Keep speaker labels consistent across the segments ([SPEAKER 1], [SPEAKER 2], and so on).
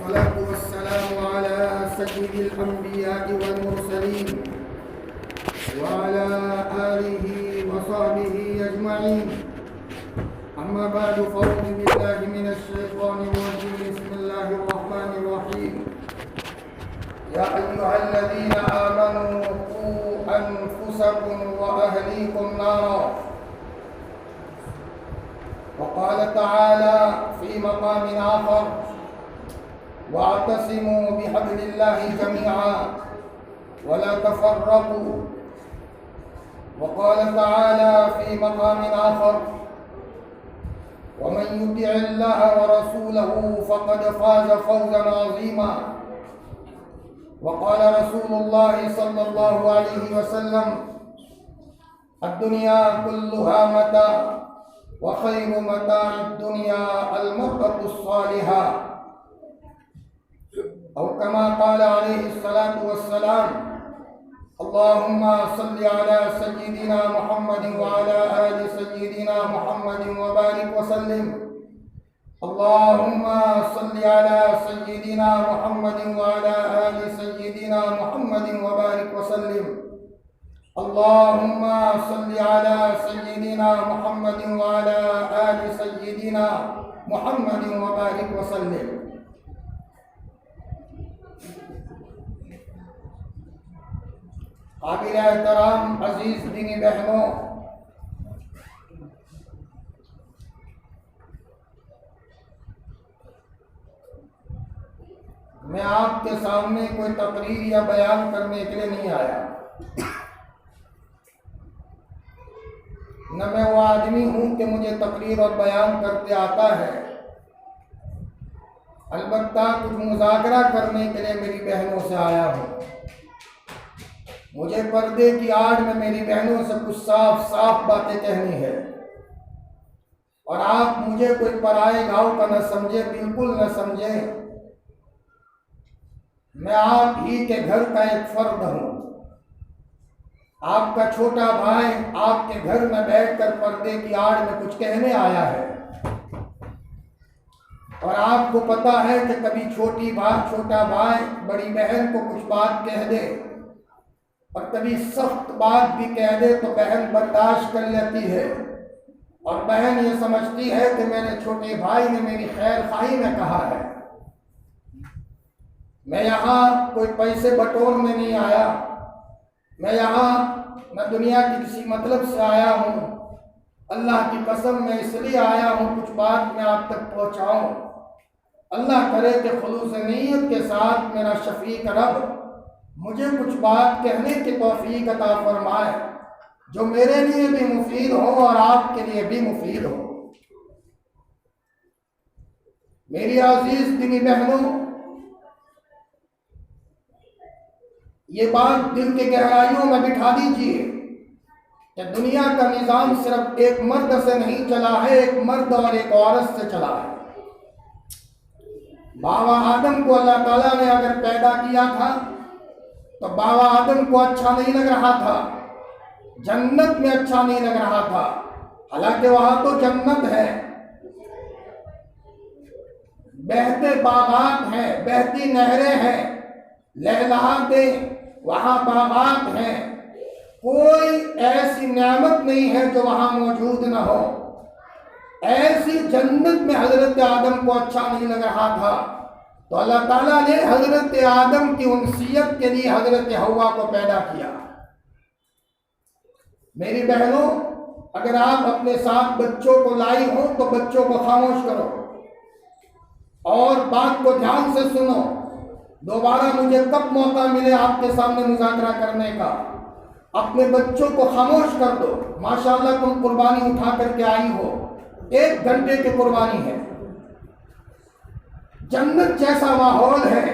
[SPEAKER 1] والصلاة والسلام على سيد الأنبياء والمرسلين وعلى آله وصحبه أجمعين. أما بعد فأعوذ بالله من الشيطان الرجيم. بسم الله الرحمن الرحيم. يا أيها الذين آمنوا قوا أنفسكم وأهليكم نارا. وقال تعالى في مقام آخر: واعتصموا بحبل الله جميعا ولا تفرقوا. وقال تعالى في مقام آخر: ومن يطع الله ورسوله فقد فاز فوزا عظيما. وقال رسول الله صلى الله عليه وسلم: الدنيا كلها متاع وخير متاع الدنيا المرأة الصالحة، أو كما قال عليه الصلاة والسلام: اللهم صل على سيدنا محمد وعلى آل سيدنا محمد وبارك وسلم. اللهم صل على سيدنا محمد وعلى آل سيدنا محمد وبارك وسلم. اللهم صل على سيدنا محمد وعلى آل سيدنا محمد وبارك وسلم. قابل احترام عزیز دینی بہنوں، میں آپ کے سامنے کوئی تقریر یا بیان کرنے کے لیے نہیں آیا، نہ میں وہ آدمی ہوں کہ مجھے تقریر اور بیان کرتے آتا ہے۔ البتہ کچھ مذاکرہ کرنے کے لیے میری بہنوں سے آیا ہوں۔ مجھے پردے کی آڑ میں میری بہنوں سے کچھ صاف صاف باتیں کہنی ہے، اور آپ مجھے کوئی پرائے گاؤں کا نہ سمجھے، بالکل نہ سمجھیں۔ میں آپ ہی کے گھر کا ایک فرد ہوں، آپ کا چھوٹا بھائی آپ کے گھر میں بیٹھ کر پردے کی آڑ میں کچھ کہنے آیا ہے، اور آپ کو پتا ہے کہ کبھی چھوٹا بھائی بڑی بہن کو کچھ بات کہہ دے، اور کبھی سخت بات بھی کہہ دے تو بہن برداشت کر لیتی ہے، اور بہن یہ سمجھتی ہے کہ میرے چھوٹے بھائی نے میری خیر خواہی میں کہا ہے۔ میں یہاں کوئی پیسے بٹورنے نہیں آیا، میں یہاں نہ دنیا کی کسی مطلب سے آیا ہوں۔ اللہ کی قسم میں اس لیے آیا ہوں کچھ بات میں آپ تک پہنچاؤں۔ اللہ کرے کہ خلوص نیت کے ساتھ میرا شفیق رب مجھے کچھ بات کہنے کی توفیق عطا فرمائے، جو میرے لیے بھی مفید ہو اور آپ کے لیے بھی مفید ہو۔ میری عزیز دینی بہنوں، یہ بات دل کے گہرائیوں میں بٹھا دیجیے کہ دنیا کا نظام صرف ایک مرد سے نہیں چلا ہے، ایک مرد اور ایک عورت سے چلا ہے۔ بابا آدم کو اللہ تعالیٰ نے اگر پیدا کیا تھا تو بابا آدم کو اچھا نہیں لگ رہا تھا، جنت میں اچھا نہیں لگ رہا تھا، حالانکہ وہاں تو جنت ہے، بہتے باغات ہیں، بہتی نہریں ہیں، لہلہاتے وہاں باغات ہیں، کوئی ایسی نعمت نہیں ہے جو وہاں موجود نہ ہو۔ ایسی جنت میں حضرت آدم کو اچھا نہیں لگ رہا تھا، تو اللہ تعالیٰ نے حضرت آدم کی انسیت کے لیے حضرت حوا کو پیدا کیا۔ میری بہنوں، اگر آپ اپنے ساتھ بچوں کو لائی ہو تو بچوں کو خاموش کرو اور بات کو دھیان سے سنو۔ دوبارہ مجھے کب موقع ملے آپ کے سامنے مذاکرہ کرنے کا، اپنے بچوں کو خاموش کر دو۔ ماشاءاللہ تم قربانی اٹھا کر کے آئی ہو، 1 گھنٹے کی قربانی ہے، جنت جیسا ماحول ہے،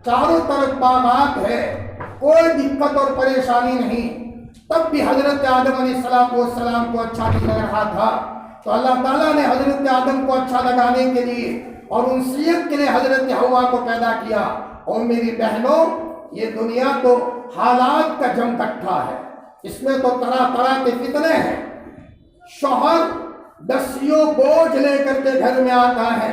[SPEAKER 1] چاروں طرف باغات ہے، کوئی دقت اور پریشانی نہیں، تب بھی حضرت آدم علیہ السلام کو اچھا نہیں لگ رہا تھا، تو اللہ تعالیٰ نے حضرت آدم کو اچھا لگانے کے لیے اور انسیت کے لیے حضرت حوا کو پیدا کیا۔ اور میری بہنوں، یہ دنیا تو حالات کا جم کٹھا ہے، اس میں تو طرح طرح کے فتنے ہیں۔ شوہر دسیوں بوجھ لے کر کے گھر میں آتا ہے،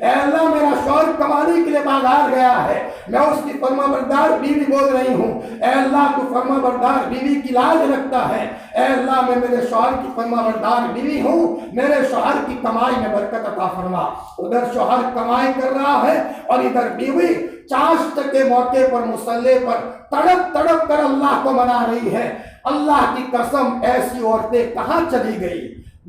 [SPEAKER 1] اے اللہ میرا شوہر کمانے کے لیے بازار گیا ہے، میں اس کی فرما بردار بیوی بول رہی ہوں، اے اللہ تو فرما بردار بیوی کی لاج رکھتا ہے، اے اللہ میں میرے شوہر کی فرما بردار بیوی ہوں، میرے شوہر کی کمائی میں برکت عطا فرما۔ ادھر شوہر کمائی کر رہا ہے اور ادھر بیوی چاشت کے موقع پر مصلی پر تڑپ تڑپ کر اللہ کو منا رہی ہے۔ اللہ کی قسم ایسی عورتیں کہاں چلی گئی؟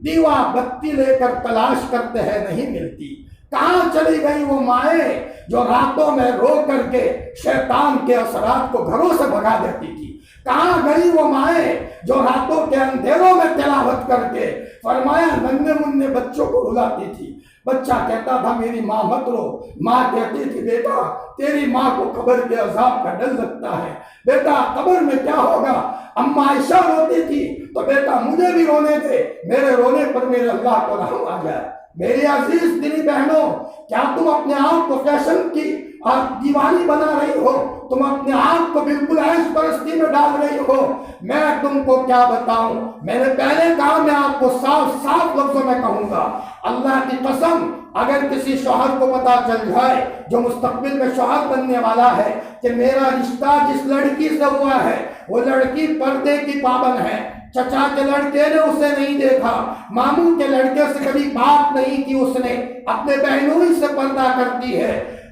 [SPEAKER 1] دیوا بتی لے کر تلاش کرتے ہیں نہیں ملتی۔ کہاں چلی گئی وہ مائیں جو راتوں میں رو کر کے شیطان کے اثرات کو گھروں سے بھگا دیتی تھی؟ کہاں گئی وہ مائیں جو راتوں کے اندھیروں میں تلاوت کر کے فرمایا ننھے منھے بچوں کو رلاتی تھی؟ بچہ کہتا تھا میری ماں مت رو، ماں کہتی تھی بیٹا تیری ماں کو قبر کے عذاب کا ڈر لگتا ہے، بیٹا قبر میں کیا ہوگا؟ اماں عائشہ روتی تھی تو بیٹا مجھے بھی رونے دے، میرے رونے پر میرے اللہ کو رحم آ جائے۔ میری عزیز دینی بہنوں، کیا تم اپنے آپ کو فیشن کی دیوانی بنا رہی ہو؟ تم اپنے آپ کو بالکل عیش پرستی میں ڈال رہی ہو؟ میں تم کو کیا بتاؤں، میں نے پہلے کہا، میں آپ کو صاف صاف لفظوں میں کہوں گا، اللہ کی قسم اگر کسی شوہر کو پتا چل جائے جو مستقبل میں شوہر بننے والا ہے کہ میرا رشتہ جس لڑکی سے ہوا ہے وہ لڑکی پردے کی پابند ہے، چچا کے لڑکے نے اسے نہیں دیکھا، ماموں کے لڑکے سے کبھی بات نہیں کی اس نے، اپنے بہنوئی سے پردہ کرتی ہے،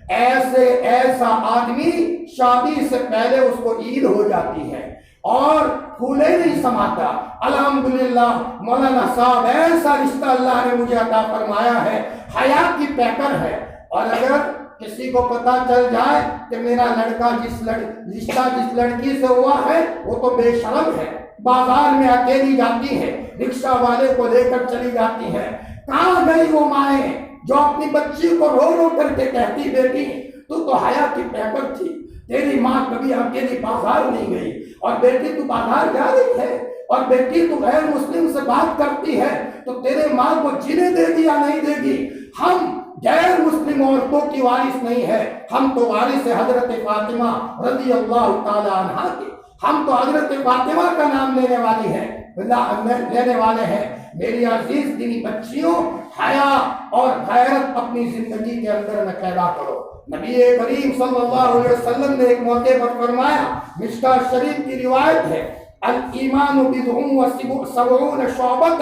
[SPEAKER 1] ایسا آدمی شادی سے پہلے اس کو عید ہو جاتی ہے اور پھولے نہیں سماتا۔ الحمدللہ مولانا صاحب ایسا رشتہ اللہ نے مجھے عطا فرمایا ہے، حیا کی پیکر ہے، اور اگر کسی کو پتا چل جائے کہ میرا لڑکا رشتہ جس لڑکی سے ہوا ہے وہ تو بے شرم ہے، بازار میں اکیلی جاتی ہے، رکشہ والے کو لے کر چلی جاتی ہے، کہاں گئی وہ مائیں جو اپنی بچی کو رو رو کر کے کہتی بیٹی تو حیا کی پیکر تھی، تیری ماں کبھی اکیلی بازار نہیں گئی، اور بیٹی تو بازار جا رہی ہے، اور بیٹی تو غیر مسلم سے بات کرتی ہے تو تیرے ماں کو جینے دے گی یا نہیں دے گی؟ ہم غیر مسلم عورتوں کی وارث نہیں ہے، ہم تو وارث حضرت فاطمہ رضی اللہ تعالی عنہا کے، ہم تو حضرت فاطمہ کا نام لینے والے ہیں۔ میری عزیز دینی بچیوں، حیا اور غیرت اپنی زندگی کے اندر میں پیدا کرو۔ نبی کریم صلی اللہ علیہ وسلم نے ایک موقع پر فرمایا، مشکاۃ شریف کی روایت ہے، الایمان بضع وسبعون شعبۃ،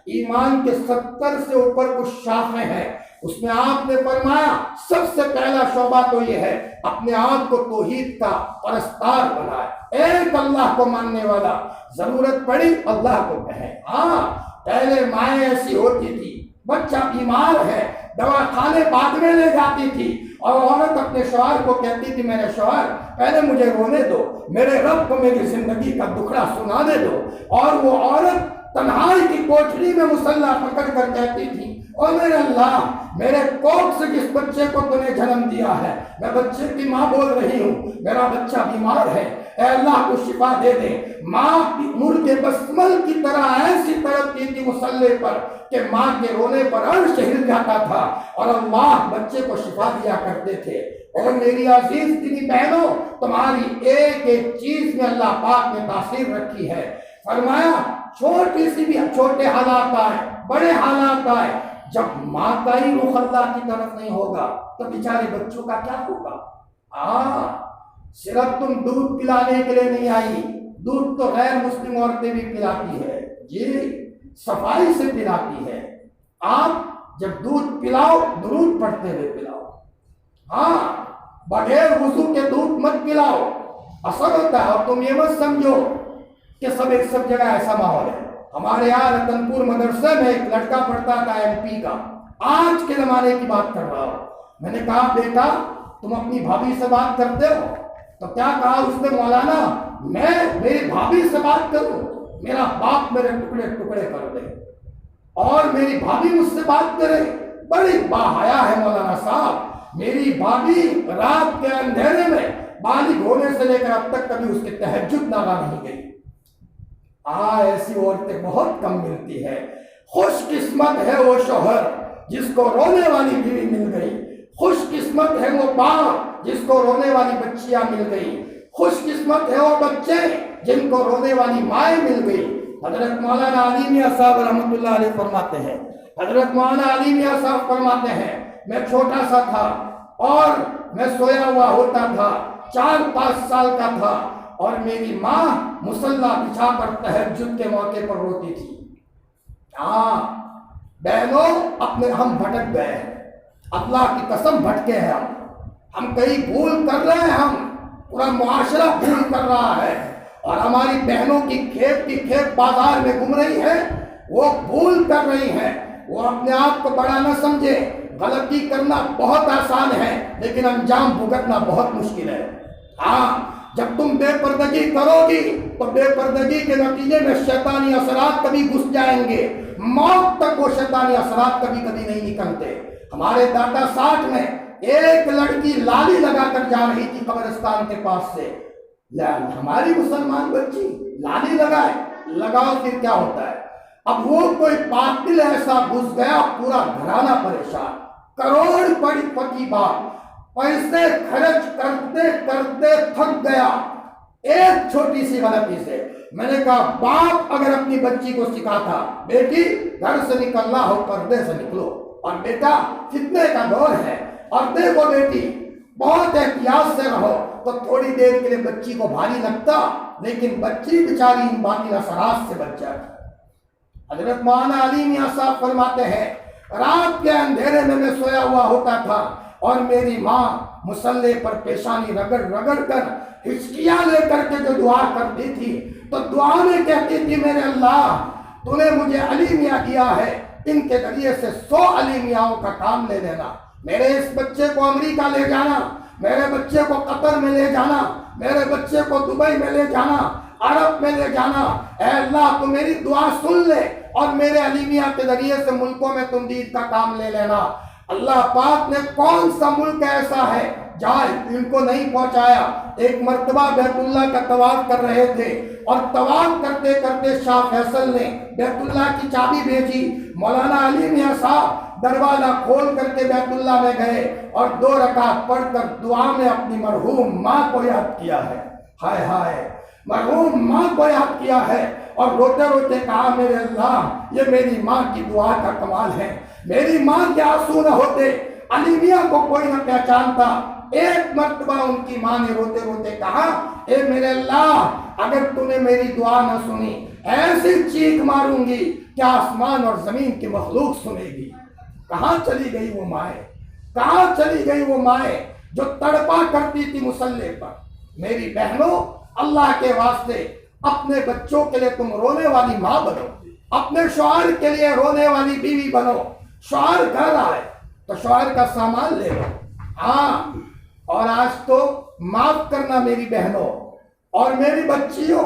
[SPEAKER 1] ایمان کے 70 سے اوپر کچھ شاخیں ہیں، اس میں آپ نے فرمایا سب سے پہلا شعبہ تو یہ ہے اپنے آپ کو توحید کا پرستار بنائے، ایک اللہ کو ماننے والا، ضرورت پڑی اللہ کو کہے۔ ہاں پہلے مائیں ایسی ہوتی تھی، بچہ بیمار ہے دوا کھانے بعد میں لے جاتی تھی، اور عورت اپنے شوہر کو کہتی تھی میرے شوہر پہلے مجھے رونے دو، میرے رب کو میری زندگی کا دکھڑا سنانے دو، اور وہ عورت تنہائی کی کوٹھری میں مصلی پکڑ کر کہتی تھی اور میرے اللہ میرے کوکھ سے جس بچے کو تو نے جنم دیا ہے، میں بچے کی ماں بول رہی ہوں، میرا بچہ بیمار ہے، اے اللہ کو شفا دے دے۔ ماں کی مرغ بسمل کی طرح ایسی تڑپتی تھی مصلی پر کہ ماں کے رونے پر عرش ہل جاتا تھا، اور اللہ بچے کو شفا دیا کرتے تھے۔ اور میری عزیز دینی بہنوں، تمہاری ایک ایک چیز میں اللہ پاک نے تاثیر رکھی ہے۔ فرمایا چھوٹی سی بھی چھوٹے حالات آئے بڑے حالات آئے، جب ماں کا ہی رخ اللہ کی طرف نہیں ہوگا تو بیچارے بچوں کا کیا ہوگا؟ صرف تم دودھ پلانے کے لیے نہیں آئی، دودھ تو غیر مسلم عورتیں بھی پلاتی ہے، جی صفائی سے پلاتی ہے۔ آپ جب دودھ پلاؤ درود پڑھتے ہوئے پلاؤ، بغیر وضو کے دودھ مت پلاؤ، اثر ہوتا ہے۔ اور تم یہ مت سمجھو کہ سب جگہ ایسا ماحول ہے۔ ہمارے یہاں رتن پور مدرسے میں ایک لڑکا پڑھتا تھا MP کا، آج کے زمانے کی بات کر رہا ہوں۔ میں نے کہا بیٹا تم اپنی بھابھی سے بات کرتے ہو؟ تو کیا کہا اس نے، مولانا میں میری بھابھی سے بات کروں، میرا باپ میرے ٹکڑے ٹکڑے کر دے اور میری بھابھی مجھ سے بات کرے؟ بڑی باحیا ہے مولانا صاحب، میری بھابھی رات کے اندھیرے میں بالغ ہونے سے لے کر اب تک کبھی اس کی تہجد ناغا نہیں گئی۔ ایسی عورتیں بہت کم ملتی ہے۔ خوش قسمت ہے وہ شوہر جس کو رونے والی بیوی مل گئی، خوش قسمت ہے وہ باپ جس کو رونے والی بچیاں مل گئی، خوش قسمت ہے وہ بچے جن کو رونے والی مائیں مل گئی۔ حضرت مولانا علی میاں صاحب رحمۃ اللہ علیہ فرماتے ہیں، حضرت مولانا علی میاں صاحب فرماتے ہیں میں چھوٹا سا تھا اور میں سویا ہوا ہوتا تھا، 4-5 سال کا تھا، اور میری ماں مصلی بچھا کر تہجد کے موقع پر روتی تھی۔ ہاں بہنوں، اپنے ہم بھٹک گئے ہیں، اللہ کی قسم بھٹکے ہیں ہم کہیں بھول کر رہے ہیں، ہم پورا معاشرہ بھول کر رہا ہے، اور ہماری بہنوں کی کھیپ بازار میں گھوم رہی ہے، وہ بھول کر رہی ہیں۔ وہ اپنے آپ کو بڑا نہ سمجھے، غلطی کرنا بہت آسان ہے لیکن انجام بھگتنا بہت مشکل ہے۔ ہاں جب تم بے پردگی کرو گی تو بے پردگی کے نتیجے میں شیطانی اثرات کبھی گھس جائیں گے، موت تک وہ شیطانی اثرات کبھی نہیں نکلتے۔ ہمارے دادا 60 میں ایک لڑکی لالی لگا کر جا رہی تھی قبرستان کے پاس سے، ہماری مسلمان بچی لالی لگاؤ پھر کیا ہوتا ہے؟ اب وہ کوئی باطل ایسا گھس گیا، پورا گھرانہ پریشان، کروڑ پتی بات، پیسے خرچ کرتے کرتے تھک گیا ایک چھوٹی سی غلطی سے۔ میں نے کہا باپ اگر اپنی بچی کو سکھاتا، بیٹی گھر سے نکلنا ہو پردے سے نکلو، اور بیٹا فتنے کا دور ہے، اور دیکھو بیٹی بہت احتیاط سے رہو، تو تھوڑی دیر کے لیے بچی کو بھاری لگتا، لیکن بچی بیچاری ان باطل اثرات سے بچ جاتی۔ حضرت مولانا علی میاں صاحب فرماتے ہیں، رات کے اندھیرے میں سویا ہوا ہوتا تھا اور میری ماں مصلی پر پیشانی رگڑ رگڑ کر ہچکیاں لے کر کے جو دعا کرتی تھی، تو دعا میں کہتی تھی، میرے اللہ تو نے مجھے علی میاں دیا ہے، ان کے ذریعے سے 100 علی میاں کا کام لے لینا، میرے اس بچے کو امریکہ لے جانا، میرے بچے کو قطر میں لے جانا، میرے بچے کو دبئی میں لے جانا، عرب میں لے جانا، اے اللہ تو میری دعا سن لے اور میرے علی میاں کے ذریعے سے ملکوں میں تم دین کا کام لے لینا۔ اللہ پاک نے کون سا ملک ایسا ہے جہاں ان کو نہیں پہنچایا۔ ایک مرتبہ بیت اللہ کا طواف کر رہے تھے، اور طواف کرتے کرتے شاہ فیصل نے بیت اللہ کی چابی بھیجی، مولانا علی میاں صاحب دروازہ کھول کر کے بیت اللہ میں گئے اور 2 رکعت پڑھ کر دعا میں اپنی مرحوم ماں کو یاد کیا ہے۔ ہائے ہائے، مرحوم ماں کو یاد کیا ہے، اور روتے روتے کہا، میرے اللہ یہ میری ماں کی دعا کا کمال ہے، میری ماں کے آنسو نہ ہوتے علی میاں کو کوئی نہ پہچانتا۔ ایک مرتبہ ان کی ماں نے روتے روتے کہا، اے میرے اللہ اگر تو نے میری دعا نہ سنی، ایسی چیخ ماروں گی کہ آسمان اور زمین کی مخلوق سنے گی۔ کہاں چلی گئی وہ مائیں، کہاں چلی گئی وہ مائیں جو تڑپا کرتی تھی مصلی پر؟ میری بہنوں، اللہ کے واسطے اپنے بچوں کے لیے تم رونے والی ماں بنو، اپنے شوہر کے لیے رونے والی بیوی بنو۔ شوہر گھر آئے تو شوہر کا سامان لے لو۔ ہاں، اور آج تو معاف کرنا میری بہنوں اور میری بچیوں،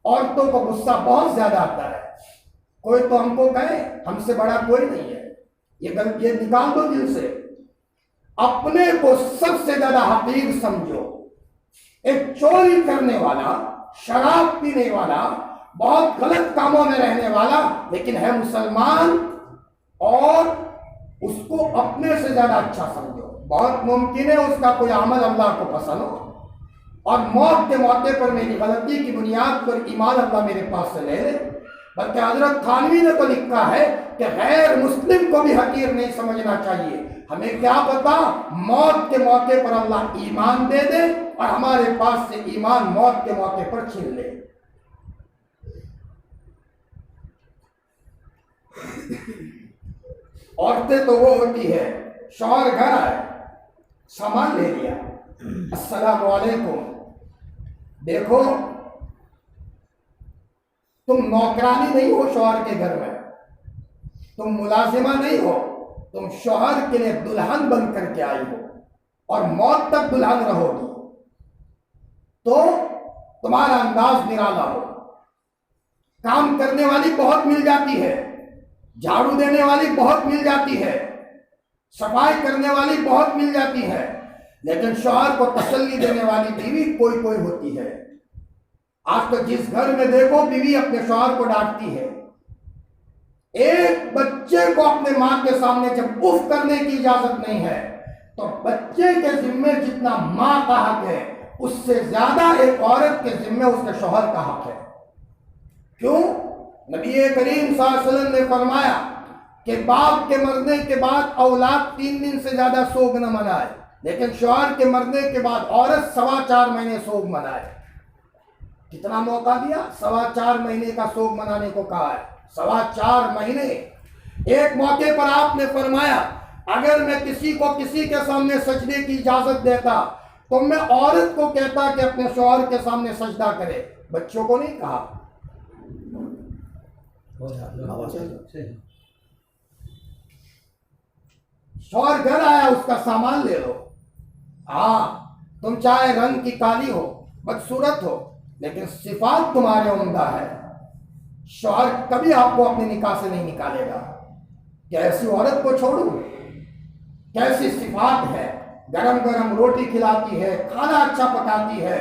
[SPEAKER 1] عورتوں کو غصہ بہت زیادہ آتا ہے۔ کوئی تو ہم کو کہے ہم سے بڑا کوئی نہیں ہے، یہ نکال دو دل سے، اپنے کو سب سے زیادہ حقیر سمجھو۔ ایک چوری کرنے والا، شراب پینے والا، بہت غلط کاموں میں رہنے والا، لیکن ہے مسلمان، اور اس کو اپنے سے زیادہ اچھا سمجھو۔ بہت ممکن ہے اس کا کوئی عمل اللہ کو پسند ہو، اور موت کے موقع پر میری غلطی کی بنیاد پر ایمان اللہ میرے پاس سے لے لے۔ بلکہ حضرت تھانوی نے تو لکھا ہے کہ غیر مسلم کو بھی حقیر نہیں سمجھنا چاہیے۔ ہمیں کیا پتا موت کے موقع پر اللہ ایمان دے دے اور ہمارے پاس سے ایمان موت کے موقع پر چھین لے۔ عورتیں تو وہ ہوتی ہے، شوہر گھر آئے، سامان لے لیا، السلام علیکم، دیکھو تم نوکرانی نہیں ہو شوہر کے گھر میں، تم ملازمہ نہیں ہو، تم شوہر کے لیے دلہن بن کر کے آئی ہو اور موت تک دلہن رہو گی، تو تمہارا انداز نرالا ہو۔ کام کرنے والی بہت مل جاتی ہے، جھاڑو دینے والی بہت مل جاتی ہے، صفائی کرنے والی بہت مل جاتی ہے، لیکن شوہر کو تسلی دینے والی بیوی کوئی کوئی ہوتی ہے۔ آج تو جس گھر میں دیکھو بیوی اپنے شوہر کو ڈانٹتی ہے۔ ایک بچے کو اپنے ماں کے سامنے جب اف کرنے کی اجازت نہیں ہے، تو بچے کے ذمے جتنا ماں کا حق ہے، اس سے زیادہ ایک عورت کے ذمے اس کے شوہر کا حق ہے۔ کیوں؟ نبی کریم صلی اللہ علیہ وسلم نے فرمایا، کہ باپ کے مرنے کے بعد اولاد 3 دن سے زیادہ سوگ نہ منائے، لیکن شوہر کے مرنے کے بعد عورت 4.25 مہینے سوگ منائے۔ کتنا موقع دیا؟ 4.25 مہینے کا سوگ منانے کو کہا ہے، 4.25 مہینے۔ ایک موقع پر آپ نے فرمایا اگر میں کسی کو کسی کے سامنے سجدے کی اجازت دیتا تو میں عورت کو کہتا کہ اپنے شوہر کے سامنے سجدہ کرے، بچوں کو نہیں کہا۔ شوہر گھر آیا، اس کا سامان لے لو، ہاں تم چاہے رنگ کی کالی ہو، بدصورت ہو، لیکن صفات تمہارے عمدہ ہے، شوہر کبھی آپ کو اپنے نکاح سے نہیں نکالے گا۔ کیا ایسی عورت کو چھوڑوں؟ کیسی صفات ہے، گرم گرم روٹی کھلاتی ہے، کھانا اچھا پکاتی ہے،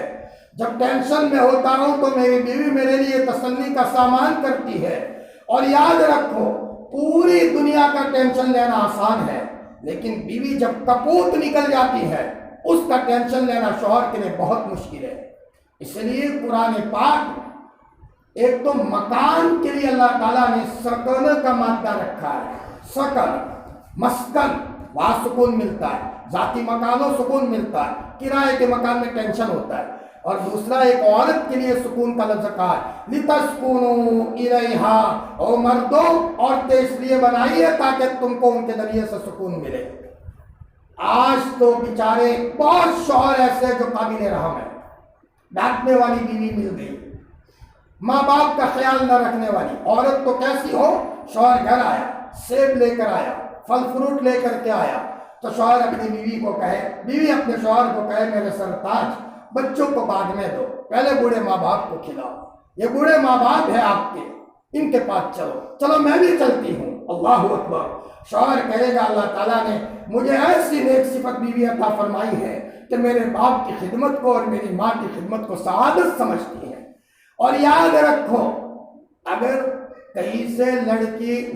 [SPEAKER 1] جب ٹینشن میں ہوتا ہوں تو میری بیوی میرے لیے تسلی کا سامان کرتی ہے۔ اور یاد رکھو پوری دنیا کا ٹینشن لینا آسان ہے، لیکن بیوی جب کپوت نکل جاتی ہے اس کا ٹینشن لینا شوہر کے لیے بہت مشکل ہے۔ اس لیے قرآن پاک ایک تو مکان کے لیے اللہ تعالیٰ نے سکن کا مادہ رکھا ہے، سکن مسکن، وہاں سکون ملتا ہے، ذاتی مکانوں سکون ملتا ہے، کرائے کے مکان میں ٹینشن ہوتا ہے۔ اور دوسرا ایک عورت کے لیے سکون کا لفظ کہا ہے لِتَسْكُنُوا إِلَيْهَا، او مردوں عورتیں اس لیے بنائی ہے تاکہ تم کو ان کے ذریعے سے سکون ملے۔ آج تو بیچارے بہت شوہر ایسے جو قابل رحم ہے، ڈانٹنے والی بیوی مل گئی، ماں باپ کا خیال نہ رکھنے والی عورت تو کیسی ہو، شوہر گھر آیا، سیب لے کر آیا، پھل فروٹ لے کر کے آیا تو شوہر اپنی بیوی کو کہے، بیوی اپنے شوہر کو کہے میرے سرتاج بچوں کو بعد میں دو، پہلے بوڑھے ماں باپ کو کھلاؤ، یہ بوڑھے ماں باپ ہیں آپ کے، ان کے پاس چلو، چلو میں بھی چلتی ہوں۔ اللہ اکبر۔ شوہر کہے گا اللہ تعالیٰ نے مجھے ایسی نیک صفت بیوی عطا فرمائی ہے کہ میرے باپ کی خدمت کو اور میری ماں کی خدمت کو سعادت سمجھتی ہے۔ اور یاد رکھو اگر کہیں سے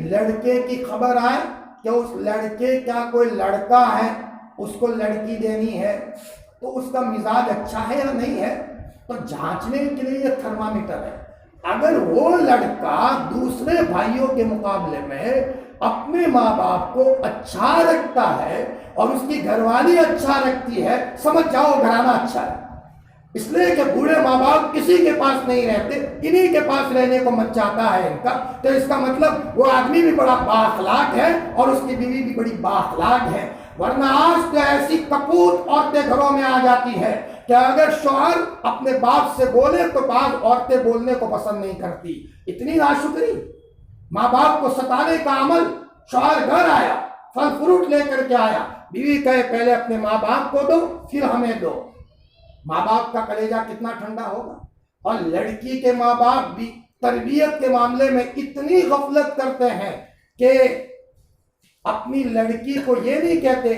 [SPEAKER 1] لڑکے کی خبر آئے کہ اس لڑکے کا کوئی لڑکا ہے، اس کو لڑکی دینی ہے، تو اس کا مزاج اچھا ہے یا نہیں ہے، تو جانچنے کے لیے یہ تھرمامیٹر ہے۔ اگر وہ لڑکا دوسرے بھائیوں کے مقابلے میں اپنے ماں باپ کو اچھا رکھتا ہے اور اس کی گھر والی اچھا رکھتی ہے، سمجھ جاؤ گھرانہ اچھا ہے۔ اس لیے کہ بوڑھے ماں باپ کسی کے پاس نہیں رہتے، انہی کے پاس رہنے کو من چاہتا ہے ان کا، تو اس کا مطلب وہ آدمی بھی بڑا بااخلاق ہے اور اس کی بیوی بھی بڑی بااخلاق ہے۔ ورنہ آج تو ایسی کپوت عورتیں گھروں میں آ جاتی ہے کہ اگر شوہر اپنے باپ سے بولے تو بعض عورتیں بولنے کو پسند نہیں کرتی، اتنی ناشکری، ماں باپ کو ستانے کا عمل۔ شوہر گھر آیا، پھل فروٹ لے کر کے آیا، بیوی کہے پہلے اپنے ماں باپ کو دو پھر ہمیں دو، ماں باپ کا کلیجہ کتنا ٹھنڈا ہوگا۔ اور لڑکی کے ماں باپ بھی تربیت کے معاملے میں اتنی غفلت کرتے ہیں کہ اپنی لڑکی کو یہ نہیں کہتے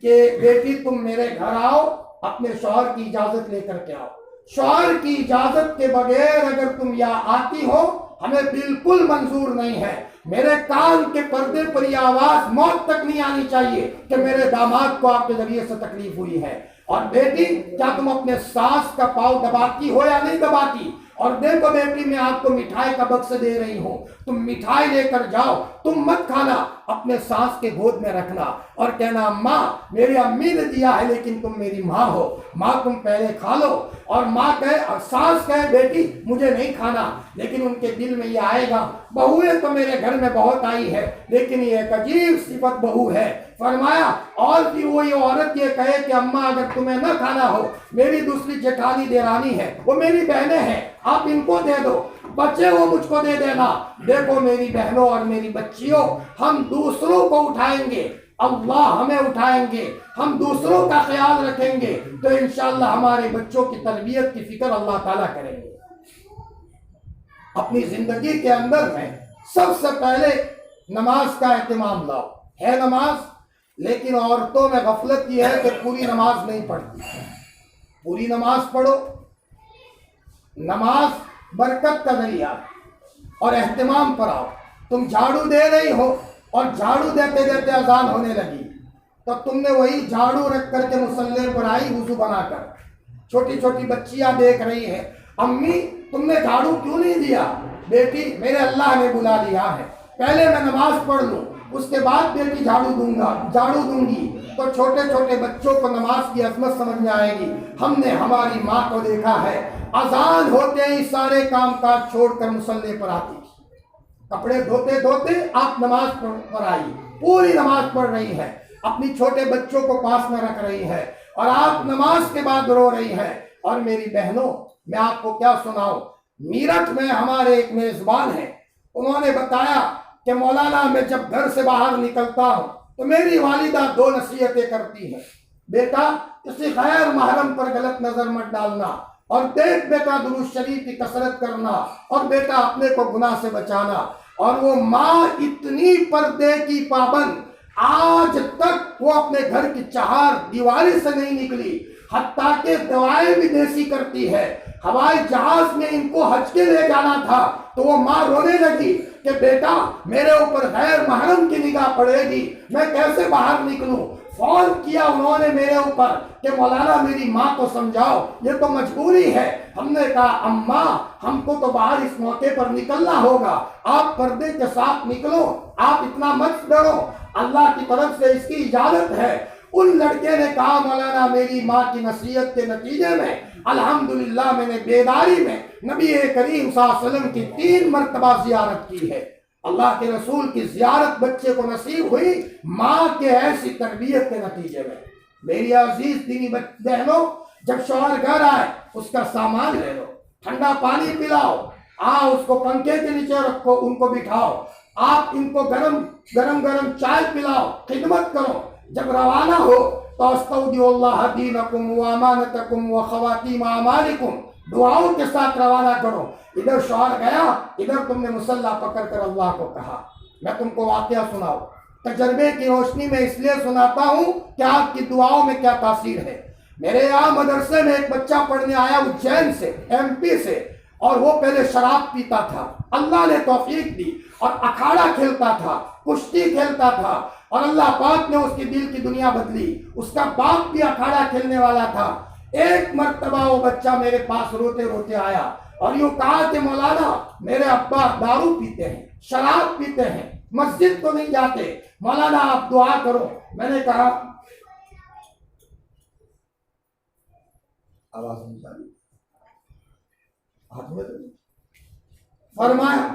[SPEAKER 1] کہ بیٹی تم میرے گھر آؤ، اپنے شوہر کی اجازت لے کر کے آؤ، شوہر کی اجازت کے بغیر اگر تم یہاں آتی ہو ہمیں بالکل منظور نہیں ہے، میرے کان کے پردے پر یہ آواز موت تک نہیں آنی چاہیے کہ میرے داماد کو آپ کے ذریعے سے تکلیف ہوئی ہے۔ اور بیٹی کیا تم اپنے ساس کا پاؤں دباتی ہو یا نہیں دباتی؟ اور دیکھو بیٹی میں آپ کو مٹھائی کا بکس دے رہی ہوں، تم مٹھائی لے کر جاؤ، تم مت کھانا، اپنے ساس کے گود میں رکھنا اور کہنا ماں میری امی نے دیا ہے لیکن تم میری ماں ہو، ماں تم پہلے کھا لو۔ اور ماں کہے اور ساس کہے بیٹی مجھے نہیں کھانا، لیکن ان کے دل میں یہ آئے گا بہویں تو میرے گھر میں بہت آئی ہے لیکن یہ ایک عجیب صفت بہو ہے۔ فرمایا اور بھی وہی عورت یہ کہے کہ اماں اگر تمہیں نہ کھانا ہو میری دوسری جٹھانی دیرانی ہے، وہ میری بہنیں ہیں، آپ ان کو دے دو، بچے وہ مجھ کو دے دینا۔ دیکھو میری بہنوں اور میری بچیوں، ہم دوسروں کو اٹھائیں گے، اللہ ہمیں اٹھائیں گے، ہم دوسروں کا خیال رکھیں گے تو انشاءاللہ ہمارے بچوں کی تربیت کی فکر اللہ تعالیٰ کریں گے۔ اپنی زندگی کے اندر میں سب سے پہلے نماز کا اہتمام لاؤ۔ ہے نماز، لیکن عورتوں میں غفلت یہ ہے کہ پوری نماز نہیں پڑھتی۔ پوری نماز پڑھو، نماز برکت کا ذریعہ اور اہتمام پر آؤ۔ تم جھاڑو دے رہی ہو اور جھاڑو دیتے دیتے اذان ہونے لگی تو تم نے وہی جھاڑو رکھ کر کے مصلی پر آئی وضو بنا کر، چھوٹی چھوٹی بچیاں دیکھ رہی ہیں، امی تم نے جھاڑو کیوں نہیں دیا؟ بیٹی میرے اللہ نے بلا لیا ہے، پہلے میں نماز پڑھ لوں اس کے بعد بیٹی جھاڑو دونگی تو چھوٹے چھوٹے بچوں کو نماز کی عظمت سمجھ میں آئے گی۔ ہم نے ہماری ماں کو دیکھا ہے، اذان ہوتے ہی سارے کام کاج چھوڑ کر مصلی پر آتی، کپڑے دھوتے دھوتے آپ نماز پر آئی، پوری نماز پڑھ رہی ہے، اپنی چھوٹے بچوں کو پاس میں رکھ رہی ہے، اور آپ نماز کے بعد رو رہی ہے۔ اور میری بہنوں، میں آپ کو کیا سناؤں، میرٹھ میں ہمارے ایک میزبان ہیں، انہوں نے بتایا کہ مولانا میں جب گھر سے باہر نکلتا ہوں تو میری والدہ 2 نصیحتیں کرتی ہیں، بیٹا کسی غیر محرم پر غلط نظر مت ڈالنا، اور دیکھ بیٹا درود شریف کی کثرت کرنا، اور بیٹا اپنے کو گناہ سے بچانا۔ اور وہ ماں اتنی پردے کی پابند، آج تک وہ اپنے گھر کی چہار دیواری سے نہیں نکلی، حتیٰ کہ دعائیں بھی دیسی کرتی ہے۔ ہوائی جہاز میں ان کو حج کے لے جانا تھا تو وہ ماں رونے لگی کہ بیٹا میرے اوپر غیر محرم کی نگاہ پڑے گی، میں کیسے باہر نکلوں۔ فون کیا انہوں نے میرے اوپر کہ مولانا میری ماں کو سمجھاؤ، یہ تو مجبوری ہے۔ ہم نے کہا اماں ہم کو تو باہر اس موقع پر نکلنا ہوگا، آپ پردے کے ساتھ نکلو، آپ اتنا مت ڈرو، اللہ کی طرف سے اس کی اجازت ہے۔ ان لڑکے نے کہا مولانا میری ماں کی نصیحت کے نتیجے میں الحمدللہ میں نے بیداری میں نبی کریم صلی اللہ علیہ وسلم کی 3 مرتبہ زیارت کی ہے۔ اللہ کے رسول کی زیارت بچے کو نصیب ہوئی ماں کے ایسی تربیت کے نتیجے میں۔ میری عزیز دینی بہنوں، جب شوہر گھر آئے اس کا سامان لے لو، ٹھنڈا پانی پلاؤ، اس کو پنکھے کے نیچے رکھو، ان کو بٹھاؤ، آپ ان کو گرم چائے پلاؤ، خدمت کرو۔ جب روانہ ہو تو استودع اللہ دینکم و امانتکم و خواتیم اعمالکم، دعاؤں کے ساتھ روانہ کرو۔ ادھر شوہر گیا، ادھر تم نے مصلی پکڑ کر اللہ کو کہا۔ میں تم کو واقعہ سناؤں، تجربے کی روشنی میں اس لیے سناتا ہوں کہ آپ کی دعاؤں میں کیا تاثیر ہے۔ میرے یہاں مدرسے میں ایک بچہ پڑھنے آیا اجین سے، MP سے، اور وہ پہلے شراب پیتا تھا، اللہ نے توفیق دی اور اکھاڑا کھیلتا تھا، کشتی کھیلتا تھا، اور اللہ پاک نے اس کی دل کی دنیا بدلی۔ اس کا باپ بھی اکھاڑا کھیلنے والا تھا۔ ایک مرتبہ وہ بچہ میرے پاس روتے روتے آیا اور یوں کہا کہ مولانا میرے ابا دارو پیتے ہیں، شراب پیتے ہیں، مسجد کو نہیں جاتے، مولانا آپ دعا کرو۔ میں نے کہا آواز نہیں جا رہی، ہاتھ میں فرمایا،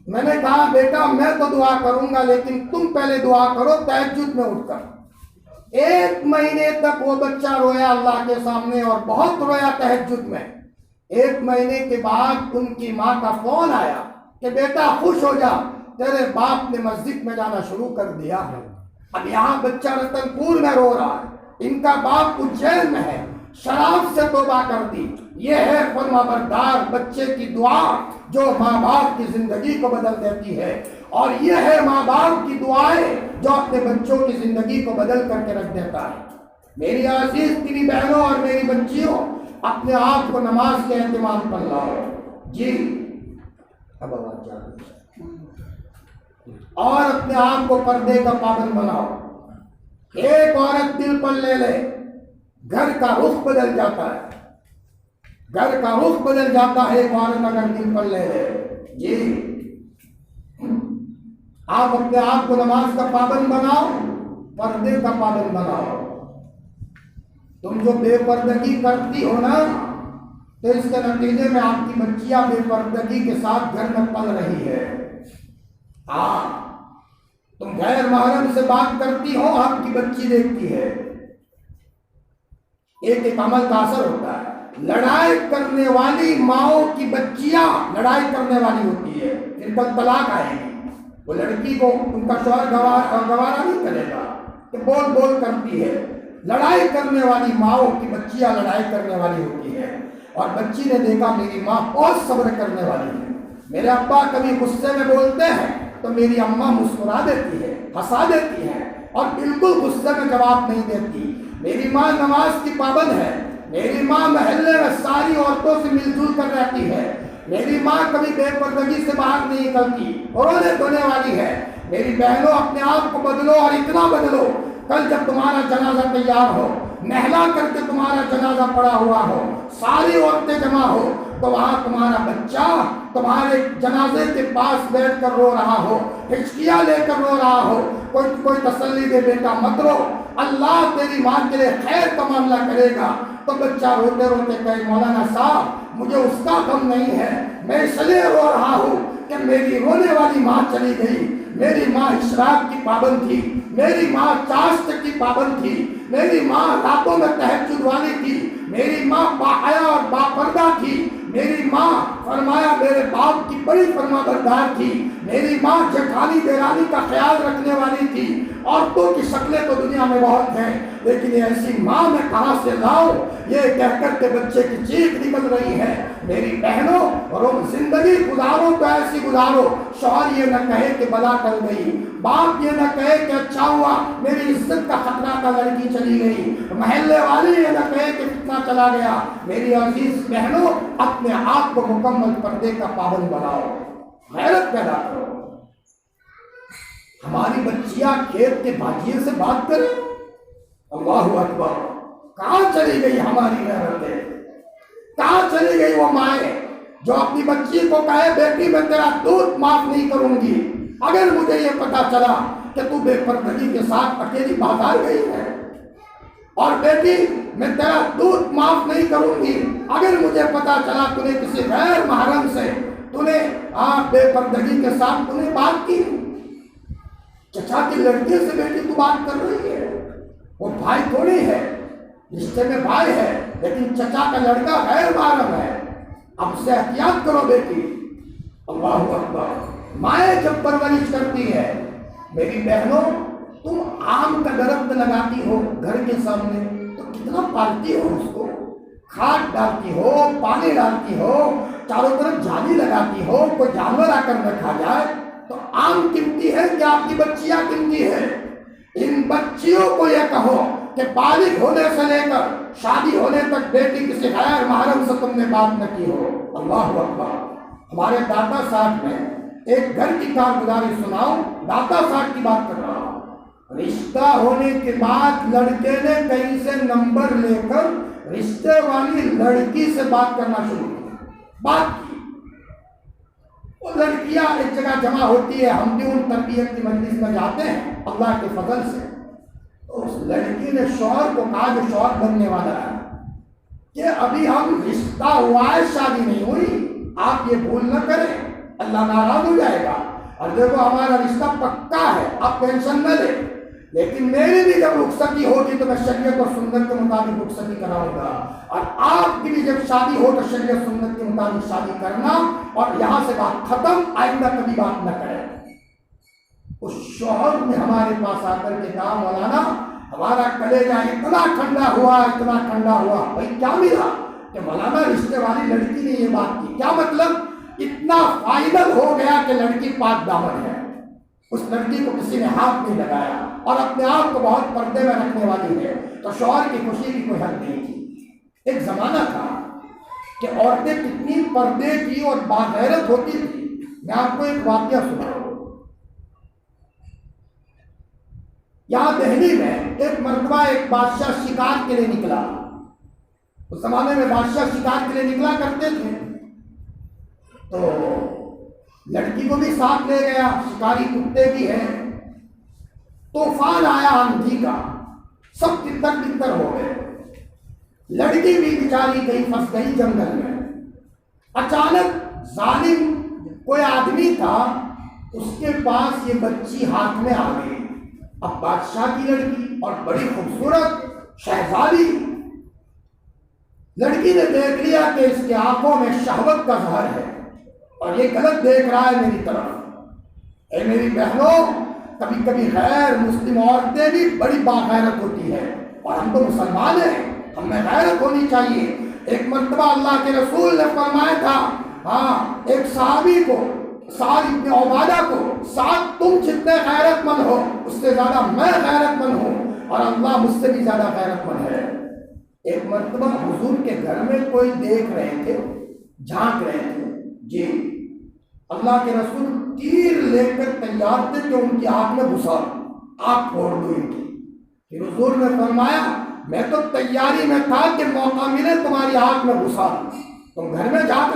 [SPEAKER 1] میں نے کہا بیٹا میں تو دعا کروں گا لیکن تم پہلے دعا کرو تہجد میں اٹھ کر۔ 1 مہینے تک وہ بچہ رویا اللہ کے سامنے اور بہت رویا تہجد میں۔ 1 مہینے کے بعد ان کی ماں کا فون آیا کہ بیٹا خوش ہو جا، تیرے باپ نے مسجد میں جانا شروع کر دیا ہے۔ اب یہاں بچہ رتن پور میں رو رہا ہے، ان کا باپ اجین میں ہے، شراب سے توبہ کر دی۔ یہ ہے فرما بردار بچے کی دعا جو ماں باپ کی زندگی کو بدل دیتی ہے، اور یہ ہے ماں باپ کی دعائیں جو اپنے بچوں کی زندگی کو بدل کر کے رکھ دیتا ہے۔ میری عزیز دینی بہنوں اور میری بچیوں، اپنے آپ کو نماز کے اہتمام پر لاؤ۔ جی اب آواز جا رہی ہے۔ اور اپنے آپ کو پردے کا پابند بناؤ۔ ایک عورت دل پر لے لے، گھر کا رخ بدل جاتا ہے، گھر کا رخ بدل جاتا ہے ایک عورت اگر دل پر لے لے۔ جی آپ اپنے آپ کو نماز کا پابند بناؤ، پردے کا پابند بناؤ۔ تم جو بے پردگی کرتی ہو نا تو اس کے نتیجے میں آپ کی بچیاں بے پردگی کے ساتھ گھر میں پل رہی ہے۔ تم غیر محرم سے بات کرتی ہو، آپ کی بچی دیکھتی ہے۔ ایک عمل کا اثر ہوتا ہے۔ لڑائی کرنے والی ماؤں کی بچیاں لڑائی کرنے والی ہوتی ہے، پھر کل طلاق آئے گی۔ وہ لڑکی کو ان کا شوہر گوارا نہیں کرے گا کہ بول بول کرتی ہے۔ لڑائی کرنے والی ماؤں کی بچیاں لڑائی کرنے والی ہوتی ہے، اور بچی نے دیکھا میری ماں بہت صبر کرنے والی ہے۔ میرے ابا کبھی غصے میں بولتے ہیں تو میری اماں مسکرا دیتی ہے، ہنسا دیتی ہے، اور بالکل غصے میں جواب نہیں دیتی۔ میری ماں نماز کی پابند ہے، میری ماں محلے میں ساری عورتوں سے مل جل کر رہتی ہے، میری ماں کبھی بے پردگی سے باہر نہیں نکلتی، رونے دھونے والی ہے۔ میری بہنوں اپنے آپ کو بدلو، اور اتنا بدلو کل جب تمہارا جنازہ تیار ہو، نہلا کر کے تمہارا جنازہ پڑا ہوا ہو، ساری عورتیں جمع ہو، تو وہاں تمہارا بچہ تمہارے جنازے کے پاس بیٹھ کر رو رہا ہو، ہچکیاں لے کر رو رہا ہو، کوئی تسلی دے بیٹا مت رو، اللہ تیری ماں کے لیے خیر کا معاملہ کرے گا۔ تو بچہ روتے روتے کہے مولانا صاحب مجھے اس کا غم نہیں ہے، میں اس لیے رو رہا ہوں کہ میری رونے والی ماں چلی گئی، میری ماں اشراق کی پابند تھی، میری ماں چاشت کی پابند تھی، میری ماں راتوں میں تہجد والی تھی، میری ماں باحیا اور باپردہ تھی، میری ماں فرمایا میرے باپ کی بڑی فرما بردار تھی، میری ماں جٹھانی دیرانی کا خیال رکھنے والی تھی۔ عورتوں کی شکلیں تو دنیا میں بہت ہیں، لیکن ایسی ماں میں کہاں سے لاؤں، یہ کہہ کر کے بچے کی چیخ نکل رہی ہے۔ میری بہنوں اور زندگی گزارو تو ایسی گزارو، شوہر یہ نہ کہے کہ بلا ٹل گئی، باپ یہ نہ کہے کہ اچھا ہوا میری عزت کا خطرہ تھا لڑکی چلی گئی، محلے والے یہ نہ کہے کہ کتنا چلا گیا۔ میری عزیز بہنوں اپنے آپ کو مکمل پردے کا پابند بناؤ، غیرت پیدا کرو۔ ہماری بچیاں کھیت کے باجیے سے بات کریں، اللہ اکبر، کہاں چلی گئی ہماری غیرتیں، کہاں چلی گئی وہ مائیں جو اپنی بچی کو کہے بیٹی میں تیرا دودھ معاف نہیں کروں گی اگر مجھے یہ پتا چلا کہ تو بے پردگی کے ساتھ اکیلی بازار گئی ہے، اور بیٹی میں تیرا دودھ معاف نہیں کروں گی اگر مجھے پتا چلا تو نے کسی غیر محرم سے تو نے بے پردگی کے ساتھ تو نے بات کی۔ چچا کی لڑکی سے بیٹی تو بات کر رہی ہے، وہ بھائی تھوڑی ہے، رشتے میں بھائی ہے، لیکن چچا کا لڑکا غیر محرم ہے، اب سے احتیاط کرو بیٹی۔ اللہ اکبر، مائیں جب پرورش کرتی ہے۔ میری بہنوں تم آم کا درخت لگاتی ہو گھر کے سامنے تو کتنا پالتی ہو اس کو، کھاد ڈالتی ہو، پانی ڈالتی ہو، چاروں طرف جالی لگاتی ہو، کوئی جانور آ کر نہ کھا جائے۔ تو آم قیمتی ہے کہ آپ کی بچیاں قیمتی ہے؟ ان بچیوں کو یہ کہو کہ بالغ ہونے سے لے کر شادی ہونے تک بیٹی کسی غیر محرم سے تم نے بات نہ کی ہو۔ اللہ اکبر۔ ہمارے دادا صاحب نے ایک گھر کی کارگزاری سناؤ، دادا صاحب کی بات کر رہا ہوں، رشتہ ہونے کے بعد لڑکے نے کہیں سے نمبر لے کر رشتے والی لڑکی سے بات کرنا شروع کی، بات کی۔ وہ لڑکیاں ایک جگہ جمع ہوتی ہے، ہم بھی ان تربیت کی مجلس میں جاتے ہیں اللہ کے فضل سے۔ تو اس لڑکی نے شوہر کو کہا جو شوہر بننے والا ہے کہ ابھی ہم رشتہ ہوا ہے، شادی نہیں ہوئی، آپ یہ بھول نہ کریں، اللہ ناراض ہو جائے گا، اور دیکھو ہمارا رشتہ پکا ہے، آپ ٹینشن نہ لیں، لیکن میری بھی جب رخصتی ہوگی تو میں شریعت اور سنت کے مطابق رخصتی کراؤں گا، اور آپ کی بھی جب شادی ہو تو شریعت سنت کے مطابق شادی کرنا، اور یہاں سے بات ختم، آئندہ کبھی بات نہ کریں۔ اس شوہر نے ہمارے پاس آ کر کے کہا مولانا ہمارا کلیجہ اتنا ٹھنڈا ہوا، اتنا ٹھنڈا ہوا۔ بھائی کیا ملا؟ کہ مولانا رشتے والی لڑکی نے یہ بات کی۔ کیا مطلب؟ اتنا فائنل ہو گیا کہ لڑکی پاک دامن ہے، اس لڑکی کو کسی نے ہاتھ نہیں لگایا اور اپنے آپ کو بہت پردے میں رکھنے والی ہے، تو شوہر کی خوشی کی کوئی حد نہیں تھی۔ ایک زمانہ تھا کہ عورتیں کتنی پردے کی اور باغیرت ہوتی تھی۔ میں آپ کو ایک واقعہ سناؤں۔ یہاں دہلی میں ایک مرتبہ ایک بادشاہ شکار کے لیے نکلا۔ اس زمانے میں بادشاہ شکار کے لیے نکلا کرتے تھے، تو لڑکی کو بھی ساتھ لے گیا، شکاری کتے بھی ہیں۔ طوفان آیا آندھی کا، سب تتر بتر ہو گئے، لڑکی بھی بیچاری گئی، پھنس گئی جنگل میں۔ اچانک ظالم کوئی آدمی تھا، اس کے پاس یہ بچی ہاتھ میں آ گئی، اب بادشاہ کی لڑکی اور بڑی خوبصورت شہزادی۔ لڑکی نے دیکھ لیا کہ اس کی آنکھوں میں شہوت کا ظہر ہے اور یہ غلط دیکھ رہا ہے میری طرف۔ اے میری بہنوں، کبھی کبھی غیر مسلم عورتیں بھی بڑی باغیرت ہوتی ہے، اور ہم تو مسلمان ہیں، ہمیں غیرت ہونی چاہیے۔ ایک مرتبہ اللہ کے رسول نے فرمایا تھا ایک صحابی کو، سعد ابن عبادہ کو، سعد تم جتنے غیرت مند ہو اس سے زیادہ میں غیرت مند ہوں، اور اللہ مجھ سے بھی زیادہ غیرت مند ہے۔ ایک مرتبہ حضور کے گھر میں کوئی دیکھ رہے تھے، جھانک رہے تھے، جی اللہ کے رسول تیر لے کر تیار تھے کہ ان کی آنکھ میں گھسا، آنکھ پھوڑ دو ان کی۔ پھر حضور نے فرمایا میں تو تیاری میں تھا کہ موقع ملے تمہاری آنکھ میں گھسا، تم گھر میں جھانک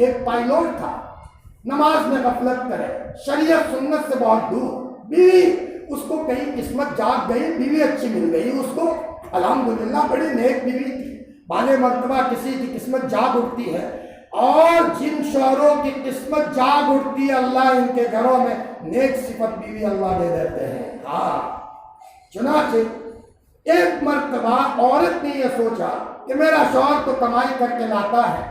[SPEAKER 1] ایک پائلوٹ تھا، نماز میں غفلت کرے، شریعت سنت سے بہت دور، بیوی اس کو کہیں قسمت جاگ گئی، بیوی اچھی مل گئی اس کو، الحمدللہ بڑی نیک بیوی تھی۔ بعض مرتبہ کسی کی قسمت جاگ اٹھتی ہے، اور جن شوہروں کی قسمت جاگ اٹھتی ہے اللہ ان کے گھروں میں نیک صفت بیوی اللہ دے دیتے ہیں۔ ہاں، چنانچہ ایک مرتبہ عورت نے یہ سوچا کہ میرا شوہر تو کمائی کر کے لاتا ہے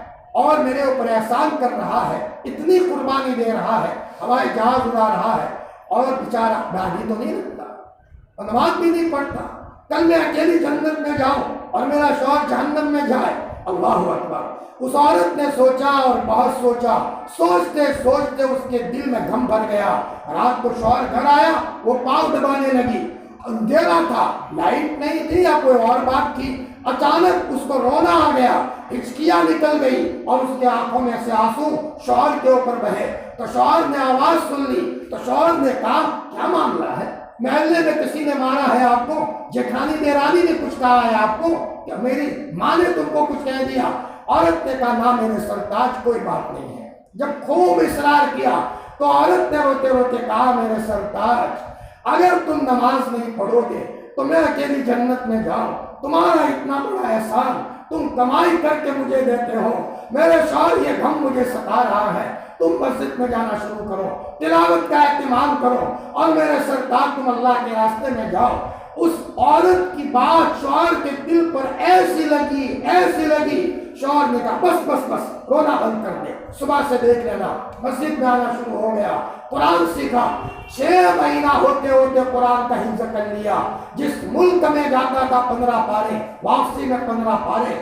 [SPEAKER 1] اور میرے اوپر احسان کر رہا ہے، اتنی قربانی دے رہا ہے، ہوائی جہاز اڑا رہا ہے، اور بیچارہ داڑھی تو نہیں رکھتا اور نماز بھی نہیں پڑھتا، کل میں اکیلی جنت میں جاؤں اور میرا شوہر جہنم میں جائے۔ اللہ اکبر۔ اس عورت نے سوچا اور بہت سوچا، سوچتے سوچتے اس کے دل میں غم بھر گیا۔ رات کو شوہر گھر آیا، وہ پاؤں دبانے لگی، اندھیرا تھا، لائٹ نہیں تھی یا کوئی اور بات تھی، اچانک اس کو رونا آ گیا، ہچکیاں نکل گئی اور اس کے آنکھوں میں سے آنسو شوہر کے اوپر بہے۔ تو شوہر نے آواز سن لی تو شوہر نے کہا کیا معاملہ ہے؟ محلے میں کسی نے مارا ہے آپ کو؟ جیٹھانی دیرانی نے کچھ کہا ہے آپ کو؟ کیا میری ماں نے تم کو کچھ کہہ دیا؟ عورت نے کہا نہ میرے سرتاج کوئی بات نہیں ہے۔ جب خوب اصرار کیا تو عورت نے روتے روتے کہا میرے سرتاج اگر تم نماز نہیں پڑھو گے تو میں اکیلی جنت میں جاؤں، تمہارا اتنا بڑا احسان، تم کمائی کر کے مجھے دیتے ہو، میرے شوہر یہ غم مجھے ستا رہا ہے، تم مسجد میں جانا شروع کرو، تلاوت کا اہتمام کرو اور میرے سرتاج تم اللہ کے راستے میں جاؤ۔ اس عورت کی بات شوہر کے دل پر ایسی لگی، شوہر نے کہا بس بس بس رونا بند کر دے، صبح سے دیکھ لینا۔ مسجد میں آنا شروع ہو گیا، قرآن سیکھا، 6 مہینہ ہوتے ہوتے قرآن کا حفظ کر لیا۔ جس ملک میں جاتا تھا 15 پارے، واپسی میں 15 پارے۔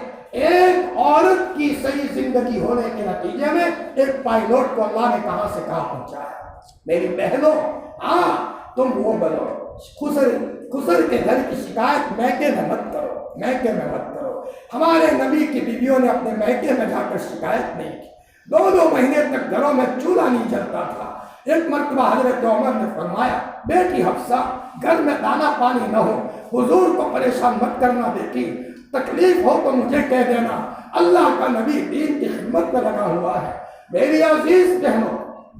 [SPEAKER 1] ایک عورت کی صحیح زندگی ہونے کے نتیجے میں ایک پائلوٹ کو اللہ نے کہاں سے کہاں پہنچایا۔ میری بہنوں، ہاں تم وہ بنو، خسر کے گھر کی شکایت میکے میں مت کرو۔ ہمارے نبی کی بیویوں نے اپنے میکے میں جا کر شکایت نہیں کی، 2 مہینے تک گھروں میں چولہا نہیں جلتا تھا۔ ایک مرتبہ حضرت عمر نے فرمایا بیٹی حفصہ گھر میں دانا پانی نہ ہو، حضور کو پریشان مت کرنا، بیٹی تکلیف ہو تو مجھے کہہ دینا، اللہ کا نبی دین کی خدمت میں لگا ہوا ہے۔ میری عزیز بہنوں،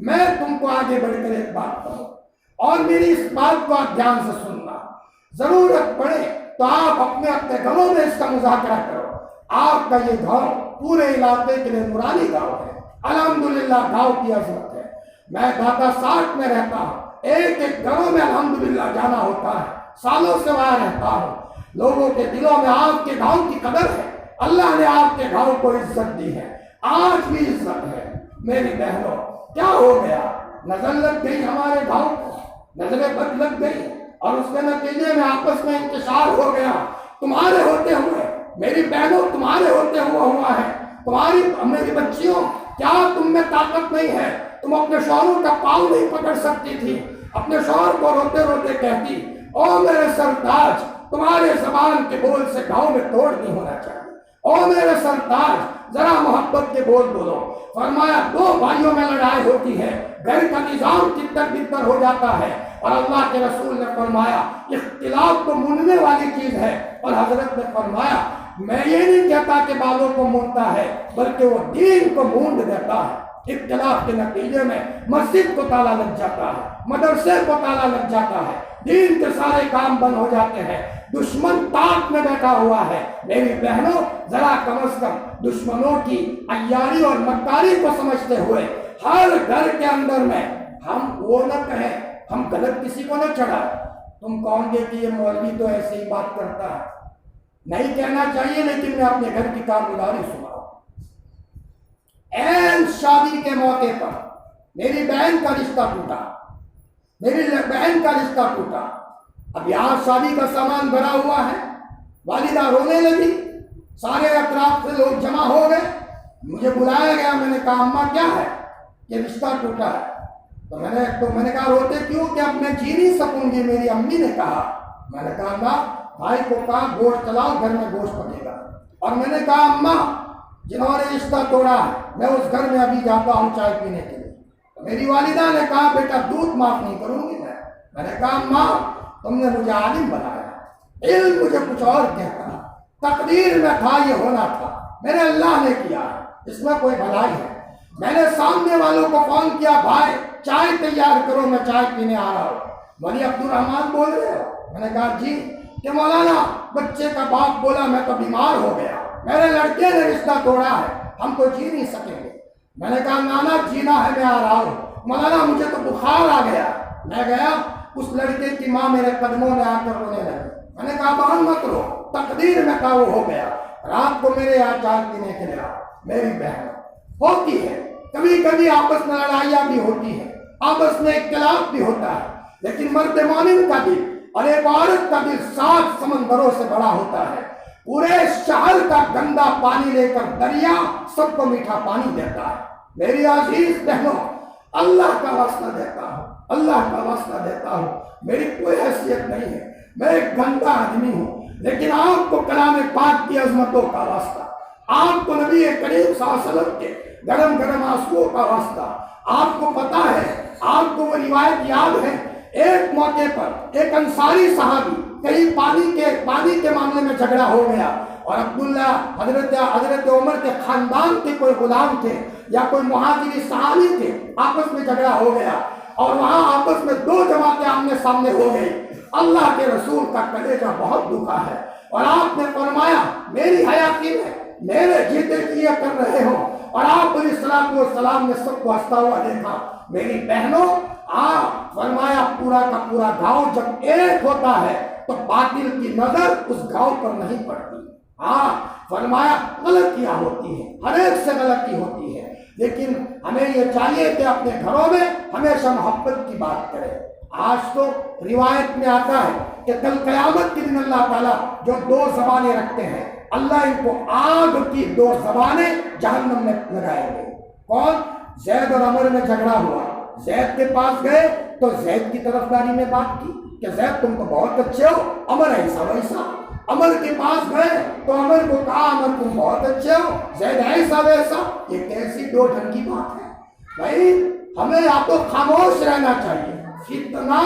[SPEAKER 1] میں تم کو آگے بڑھ کر ایک بات کہوں اور میری اس بات کو آپ دھیان سے سننا، ضرورت پڑے تو آپ اپنے گھروں میں اس کا مذاکرہ کرو۔ آپ کا یہ گاؤں پورے علاقے کے لیے نورانی گاؤں ہے، الحمدللہ گاؤں کی عظمت ہے۔ میں داتا 60 میں رہتا ہوں، ایک گھروں میں الحمدللہ جانا ہوتا ہے، سالوں سے وہاں رہتا ہوں، لوگوں کے دلوں میں آپ کے گاؤں کی قدر ہے، اللہ نے آپ کے گاؤں کو عزت دی ہے، آج بھی عزت ہے۔ میری بہنوں کیا ہو گیا؟ نظر لگ گئی ہمارے گاؤں کو، نظریں بد لگ گئی اور اس کے نتیجے میں آپس میں انتشار ہو گیا۔ تمہارے ہوتے ہوئے میری بہنوں، تمہارے ہوتے ہوا ہے، تمہاری میری بچیوں، کیا تم میں طاقت نہیں ہے؟ تم اپنے شوہروں کا پاؤں نہیں پکڑ سکتی تھی، اپنے شوہر کو روتے روتے کہتی او میرے سرتاج تمہارے زبان کے بول سے گاؤں میں توڑ نہیں ہونا چاہیے، او میرے سرتاج ذرا محبت کے بول بولو۔ فرمایا 2 بھائیوں میں لڑائی ہوتی ہے، گھر کا نظام تتر بتر ہو جاتا ہے، اور اللہ کے رسول نے فرمایا اختلاف تو موننے والی چیز ہے، اور حضرت نے فرمایا میں یہ نہیں کہتا کہ بالوں کو مونتا ہے بلکہ وہ دین کو مونڈ دیتا ہے۔ اختلاف کے نتیجے میں مسجد کو تالا لگ جاتا ہے، مدرسے کو تالا لگ جاتا ہے، دین کے سارے کام بند ہو جاتے ہیں، دشمن طاق میں بیٹھا ہوا ہے۔ میری بہنوں ذرا کم از کم دشمنوں کی عیاری اور مکاری کو سمجھتے ہوئے ہر گھر کے اندر میں ہم وہ نہ کہیں، ہم غلط کسی کو نہ چڑھائیں۔ تم کہو گے کہ یہ مولوی تو ایسے ہی بات کرتا ہے، نہیں کہنا چاہیے، لیکن میں اپنے گھر کی کارگزاری سناؤں۔ این شادی کے موقع پر میری بہن کا رشتہ ٹوٹا، اب یہاں شادی کا سامان بھرا ہوا ہے، والدہ رونے لگی، سارے اطراف سے لوگ جمع ہو گئے، مجھے بلایا گیا، میں نے کہا اماں کیا ہے؟ یہ رشتہ ٹوٹا ہے۔ تو میں نے کہا روتے کیوں؟ کہ اب میں جی نہیں سکوں گی، میری امی نے کہا۔ میں نے کہا اماں بھائی کو کہا گوشت چلاؤ، گھر میں گوشت پکے گا۔ اور میں نے کہا اماں جنہوں نے رشتہ توڑا ہے میں اس گھر میں ابھی جاتا ہوں چائے پینے کے لیے۔ تو میری والدہ نے کہا بیٹا دودھ معاف نہیں کروں گی میں نے کہا اماں تم نے مجھے عالم بنایا، علم مجھے کچھ اور کہتا، تقدیر میں تھا یہ ہونا تھا، میرے اللہ نے کیا، اس میں کوئی بھلائی ہے۔ میں نے سامنے والوں کو فون کیا، بھائی چائے تیار کرو، میں چائے پینے آ رہا ہوں۔ ولی عبد الرحمان بول رہے ہو؟ میں نے کہا جی۔ کہ مولانا بچے کا باپ بولا میں تو بیمار ہو گیا، میرے لڑکے نے رشتہ توڑا ہے، ہم تو جی نہیں سکیں گے۔ میں نے کہا نانا جینا ہے، میں آ رہا ہوں۔ مولانا مجھے تو بخار آ گیا۔ میں گیا، اس لڑکے کی ماں میرے قدموں میں آ کر رونے لگی۔ میں نے کہا بہن مت رو، تقدیر میں کا وہ ہو گیا۔ رات کو میرے یہاں چائے پینے کے لیے میری بہن ہوتی ہے، کبھی کبھی آپس میں لڑائیاں بھی ہوتی ہیں، آپس میں اختلاف بھی ہوتا ہے، لیکن مرد مومن کا دل اور ایک عورت کا دل 7 سمندروں سے بڑا ہوتا ہے۔ پورے شہر کا گندا پانی لے کر دریا سب کو میٹھا پانی دیتا ہے۔ میری عزیز بہنوں، اللہ کا واسطہ دیتا ہوں، اللہ کا واسطہ دیتا ہوں، میری کوئی حیثیت نہیں ہے، میں ایک گندا آدمی ہوں، لیکن آپ کو کلام پاک کی عظمتوں کا واسطہ، آپ کو نبی کریم صلی اللہ علیہ وسلم کے گرم گرم آنسوؤں کا واسطہ، آپ کو پتا ہے، آپ کو وہ روایت یاد ہے، ایک موقع پر ایک انصاری صحابی کہیں پانی کے معاملے میں جھگڑا ہو گیا، اور عبداللہ حضرت عمر کے خاندان کے کوئی غلام تھے یا کوئی مہاجری صحابی تھے، آپس میں جھگڑا ہو گیا، اور وہاں آپس میں 2 جماعتیں آمنے سامنے ہو گئی۔ اللہ کے رسول کا کلیجہ بہت دکھا ہے، اور آپ نے فرمایا میری حیاتی میں میرے جیتے کیا کر رہے ہو، اور آپ علیہ السلام نے سب کو ہنستا ہوا دیکھا۔ میری بہنوں، آپ فرمایا پورا کا پورا گاؤں جب ایک ہوتا ہے تو باطل کی نظر اس گاؤں پر نہیں پڑتی۔ ہاں فرمایا غلطیاں ہوتی ہیں، ہر ایک سے غلطی ہوتی ہے، لیکن ہمیں یہ چاہیے کہ اپنے گھروں میں ہمیشہ محبت کی بات کریں۔ آج تو روایت میں آتا ہے کہ کل قیامت کے دن اللہ تعالیٰ جو 2 زبانیں رکھتے ہیں، اللہ ان کو آگ کی 2 زبانیں جہنم میں لگائیں گے۔ کون؟ زید اور عمر میں جھگڑا ہوا، زید کے پاس گئے تو زید کی طرفداری میں بات کی کہ زید تم تو بہت اچھے ہو، عمر ایسا ویسا۔ عمر کے پاس گئے تو عمر کو کہا عمر تم بہت اچھے ہو، زید ایسا ویسا۔ یہ کیسی 2 ڈھنگ کی بات ہے؟ بھائی ہمیں یا تو خاموش رہنا چاہیے، فتنہ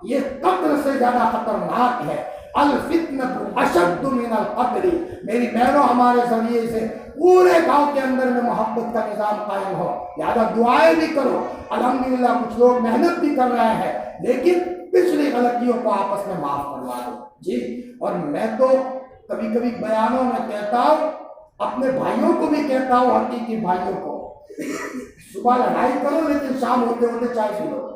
[SPEAKER 1] یہ قتل سے زیادہ خطرناک ہے، الفتنۃ اشد من القتل۔ میری بہنوں، ہمارے ذریعے سے پورے گاؤں کے اندر میں محبت کا نظام قائم ہو، لہٰذا دعائیں بھی کرو۔ الحمدللہ کچھ لوگ محنت بھی کر رہے ہیں، لیکن پچھلی غلطیوں کو آپس میں معاف کروا دو جی۔ اور میں تو کبھی کبھی بیانوں میں کہتا ہوں، اپنے بھائیوں کو بھی کہتا ہوں، حقیقی بھائیوں کو، صبح لڑائی کرو لیکن شام ہوتے ہوتے چائے پی لو۔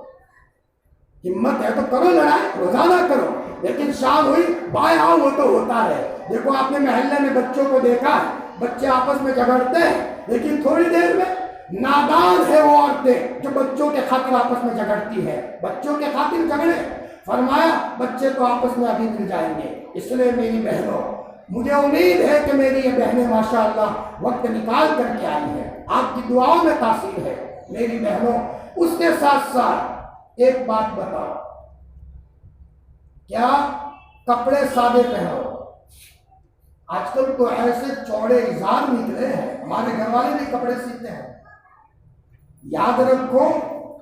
[SPEAKER 1] ہمت ہے تو کرو لڑائی، روزانہ کرو، لیکن شام ہوئی بھائی آؤ وہ تو ہوتا ہے۔ دیکھو آپ نے محلے میں بچوں کو دیکھا ہے، بچے آپس میں جھگڑتے ہیں، لیکن تھوڑی دیر میں نادان ہے وہ عورتیں جو بچوں کے خاطر آپس میں جھگڑتی ہے، بچوں کے خاطر جھگڑے۔ فرمایا بچے تو آپس میں ابھی مل جائیں گے۔ اس لیے میری بہنوں، مجھے امید ہے کہ میری یہ بہنیں ماشاءاللہ وقت نکال کر کے آئی ہیں، آپ کی دعاؤں میں تاثیر ہے میری بہنوں۔ اس کے ساتھ ساتھ ایک بات بتاؤ، کیا کپڑے سادے پہنو؟ آج کل تو ایسے چوڑے اظہار نکلے ہیں، ہمارے گھر والے بھی کپڑے سیتے ہیں۔ یاد رکھو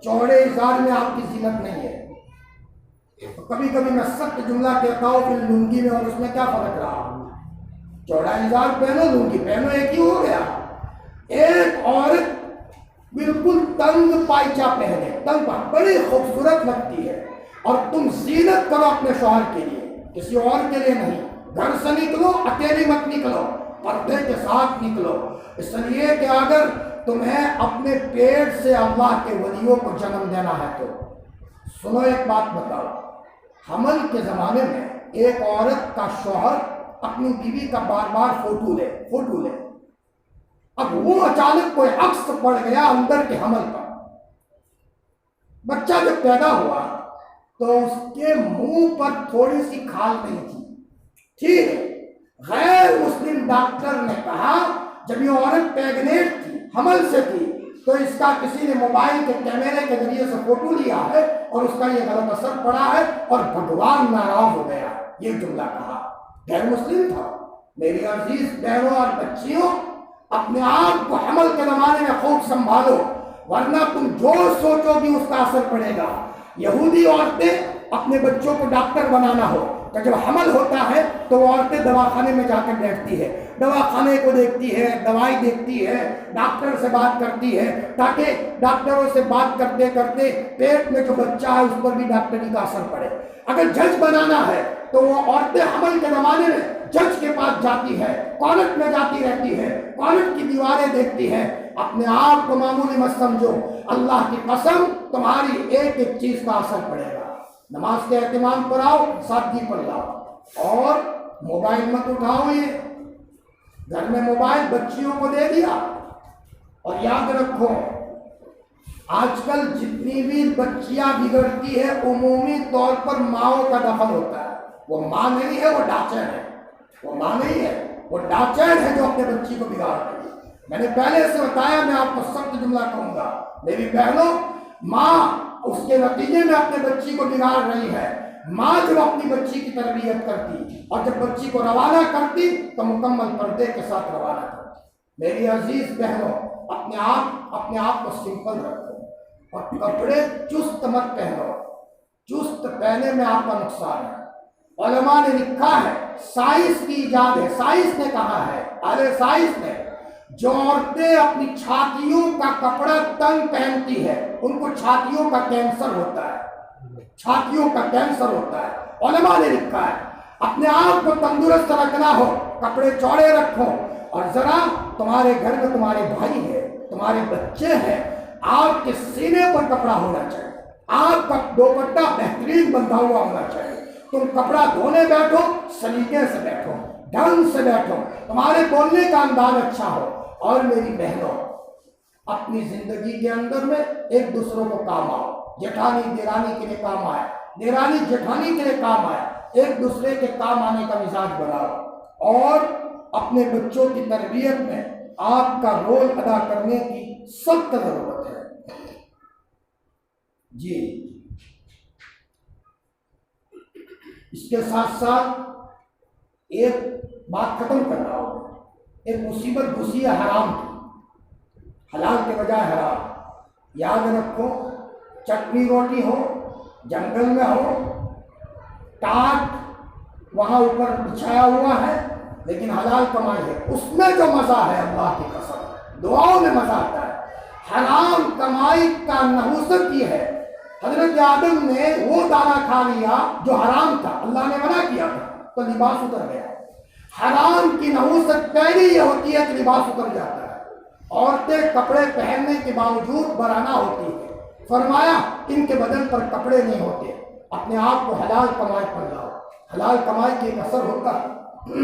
[SPEAKER 1] چوڑے اظہار میں آپ کی زینت نہیں ہے۔ کبھی کبھی میں سخت جملہ کہتا ہوں کہ لنگی میں اور اس میں کیا فرق رہا؟ چوڑا اظہار پہنو، لنگی پہنو، ایک ہی ہو گیا۔ ایک عورت بالکل تنگ پائچہ پہنے، تنگ بڑی خوبصورت لگتی ہے، اور تم زینت کرو اپنے شوہر کے لیے، کسی اور کے لیے نہیں۔ گھر سے نکلو اکیلی مت نکلو، پردے کے ساتھ نکلو، اس لیے کہ اگر تمہیں اپنے پیٹ سے اللہ کے ولیوں کو جنم دینا ہے تو سنو ایک بات بتاؤ، حمل کے زمانے میں ایک عورت کا شوہر اپنی بیوی کا بار بار فوٹو لے، اب وہ اچانک کوئی عکس پڑ گیا اندر کے حمل پر، بچہ جب پیدا ہوا تو اس کے منہ پر تھوڑی سی کھال نہیں تھی، ٹھیک ہے، غیر مسلم ڈاکٹر نے کہا جب یہ عورت پیگنیٹ تھی، حمل سے تھی، تو اس کا کسی نے موبائل کے کیمرے کے ذریعے سے فوٹو لیا ہے اور اس کا یہ غلط اثر پڑا ہے اور بھگوان ناراض ہو گیا، یہ جملہ کہا، غیر مسلم تھا۔ میری عزیز بہنوں اور بچیوں، اپنے آپ کو حمل کے زمانے میں خوب سنبھالو، ورنہ تم جو سوچو گی اس کا اثر پڑے گا۔ یہودی عورتیں اپنے بچوں کو ڈاکٹر بنانا ہو تو جب حمل ہوتا ہے تو وہ عورتیں دواخانے میں جا کر بیٹھتی ہے، دوا خانے کو دیکھتی ہے، دوائی دیکھتی ہے، ڈاکٹر سے بات کرتی ہے، تاکہ ڈاکٹروں سے بات کرتے کرتے پیٹ میں جو بچہ ہے اس پر بھی ڈاکٹری کا اثر پڑے۔ اگر جج بنانا ہے تو وہ عورتیں حمل کے زمانے میں جج کے پاس جاتی ہے، کالج میں جاتی رہتی ہے، کالج کی دیواریں دیکھتی ہے۔ اپنے آپ کو معمولی مت سمجھو، اللہ کی قسم تمہاری ایک ایک چیز کا اثر پڑے گا۔ نماز کے اہتمام پر آؤ، سادگی پر لاؤ، اور موبائل مت اٹھاؤ۔ یہ گھر میں موبائل بچیوں کو دے دیا، اور یاد رکھو آج کل جتنی بھی بچیاں بگڑتی ہے عمومی طور پر ماؤں کا دخل ہوتا ہے۔ وہ ماں نہیں ہے، وہ ڈاچن ہے، وہ ماں نہیں ہے، وہ ڈاچن ہے جو اپنے بچی کو بگاڑ رہی ہے۔ میں نے پہلے سے بتایا، میں آپ کو سخت جملہ کہوں گا، میری بہنوں، ماں اس کے نتیجے میں اپنے بچی کو بگاڑ رہی ہے۔ ماں جب اپنی بچی کی تربیت کرتی اور جب بچی کو روانہ کرتی تو مکمل پردے کے ساتھ روانہ کرتی۔ میری عزیز بہنوں، اپنے آپ کو سمپل رکھو، اور کپڑے چست مت پہنو۔ چست پہنے میں آپ کا نقصان ہے۔ علماء نے لکھا ہے، سائنس کی ایجاد ہے، سائنس نے کہا ہے، ارے سائنس نے، جو عورتیں اپنی چھاتیوں کا کپڑا تنگ پہنتی ہے ان کو چھاتیوں کا کینسر ہوتا ہے، چھاتیوں کا کینسر ہوتا ہے۔ علماء نے لکھا ہے اپنے آپ کو تندرست رکھنا ہو کپڑے چوڑے رکھو، اور ذرا تمہارے گھر میں تمہارے بھائی ہے، تمہارے بچے ہیں، آپ کے سینے پر کپڑا ہونا چاہیے، آپ کا دوپٹہ بہترین بندھا ہوا ہونا چاہیے۔ تم کپڑا دھونے بیٹھو، سلیقے سے بیٹھو، ڈھنگ سے بیٹھو، تمہارے بولنے کا انداز اچھا ہو۔ اور میری بہنوں، اپنی زندگی کے اندر میں ایک دوسروں کو کام آؤ۔ جٹھانی دیرانی کے لیے کام آئے، دیرانی جٹھانی کے لیے کام آئے، ایک دوسرے کے کام آنے کا مزاج بناؤ، اور اپنے بچوں کی تربیت میں آپ کا رول ادا کرنے کی سخت ضرورت ہے۔ جی، اس کے ساتھ ساتھ ایک بات ختم کر رہا ہوں، ایک مصیبت گھسی ہے حرام کی، حلال کے بجائے حرام۔ یاد رکھو، چٹنی روٹی ہو، جنگل میں ہو، ٹاٹ وہاں اوپر بچھایا ہوا ہے، لیکن حلال کمائی ہے، اس میں جو مزہ ہے اللہ کی قسم، دعاؤں میں مزہ آتا ہے۔ حرام کمائی کا نحوست یہ ہے، حضرت آدم نے وہ دانہ کھا لیا جو حرام تھا، اللہ نے منع کیا تھا تو لباس اتر گیا۔ حرام کی نحوست پہلی یہ ہوتی ہے کہ لباس اتر جاتا ہے۔ عورتیں کپڑے پہننے کے باوجود برہنہ ہوتی ہیں، فرمایا ان کے بدن پر کپڑے نہیں ہوتے۔ اپنے آپ کو حلال کمائی پر لاؤ، حلال کمائی کے ایک اثر ہوتا ہے۔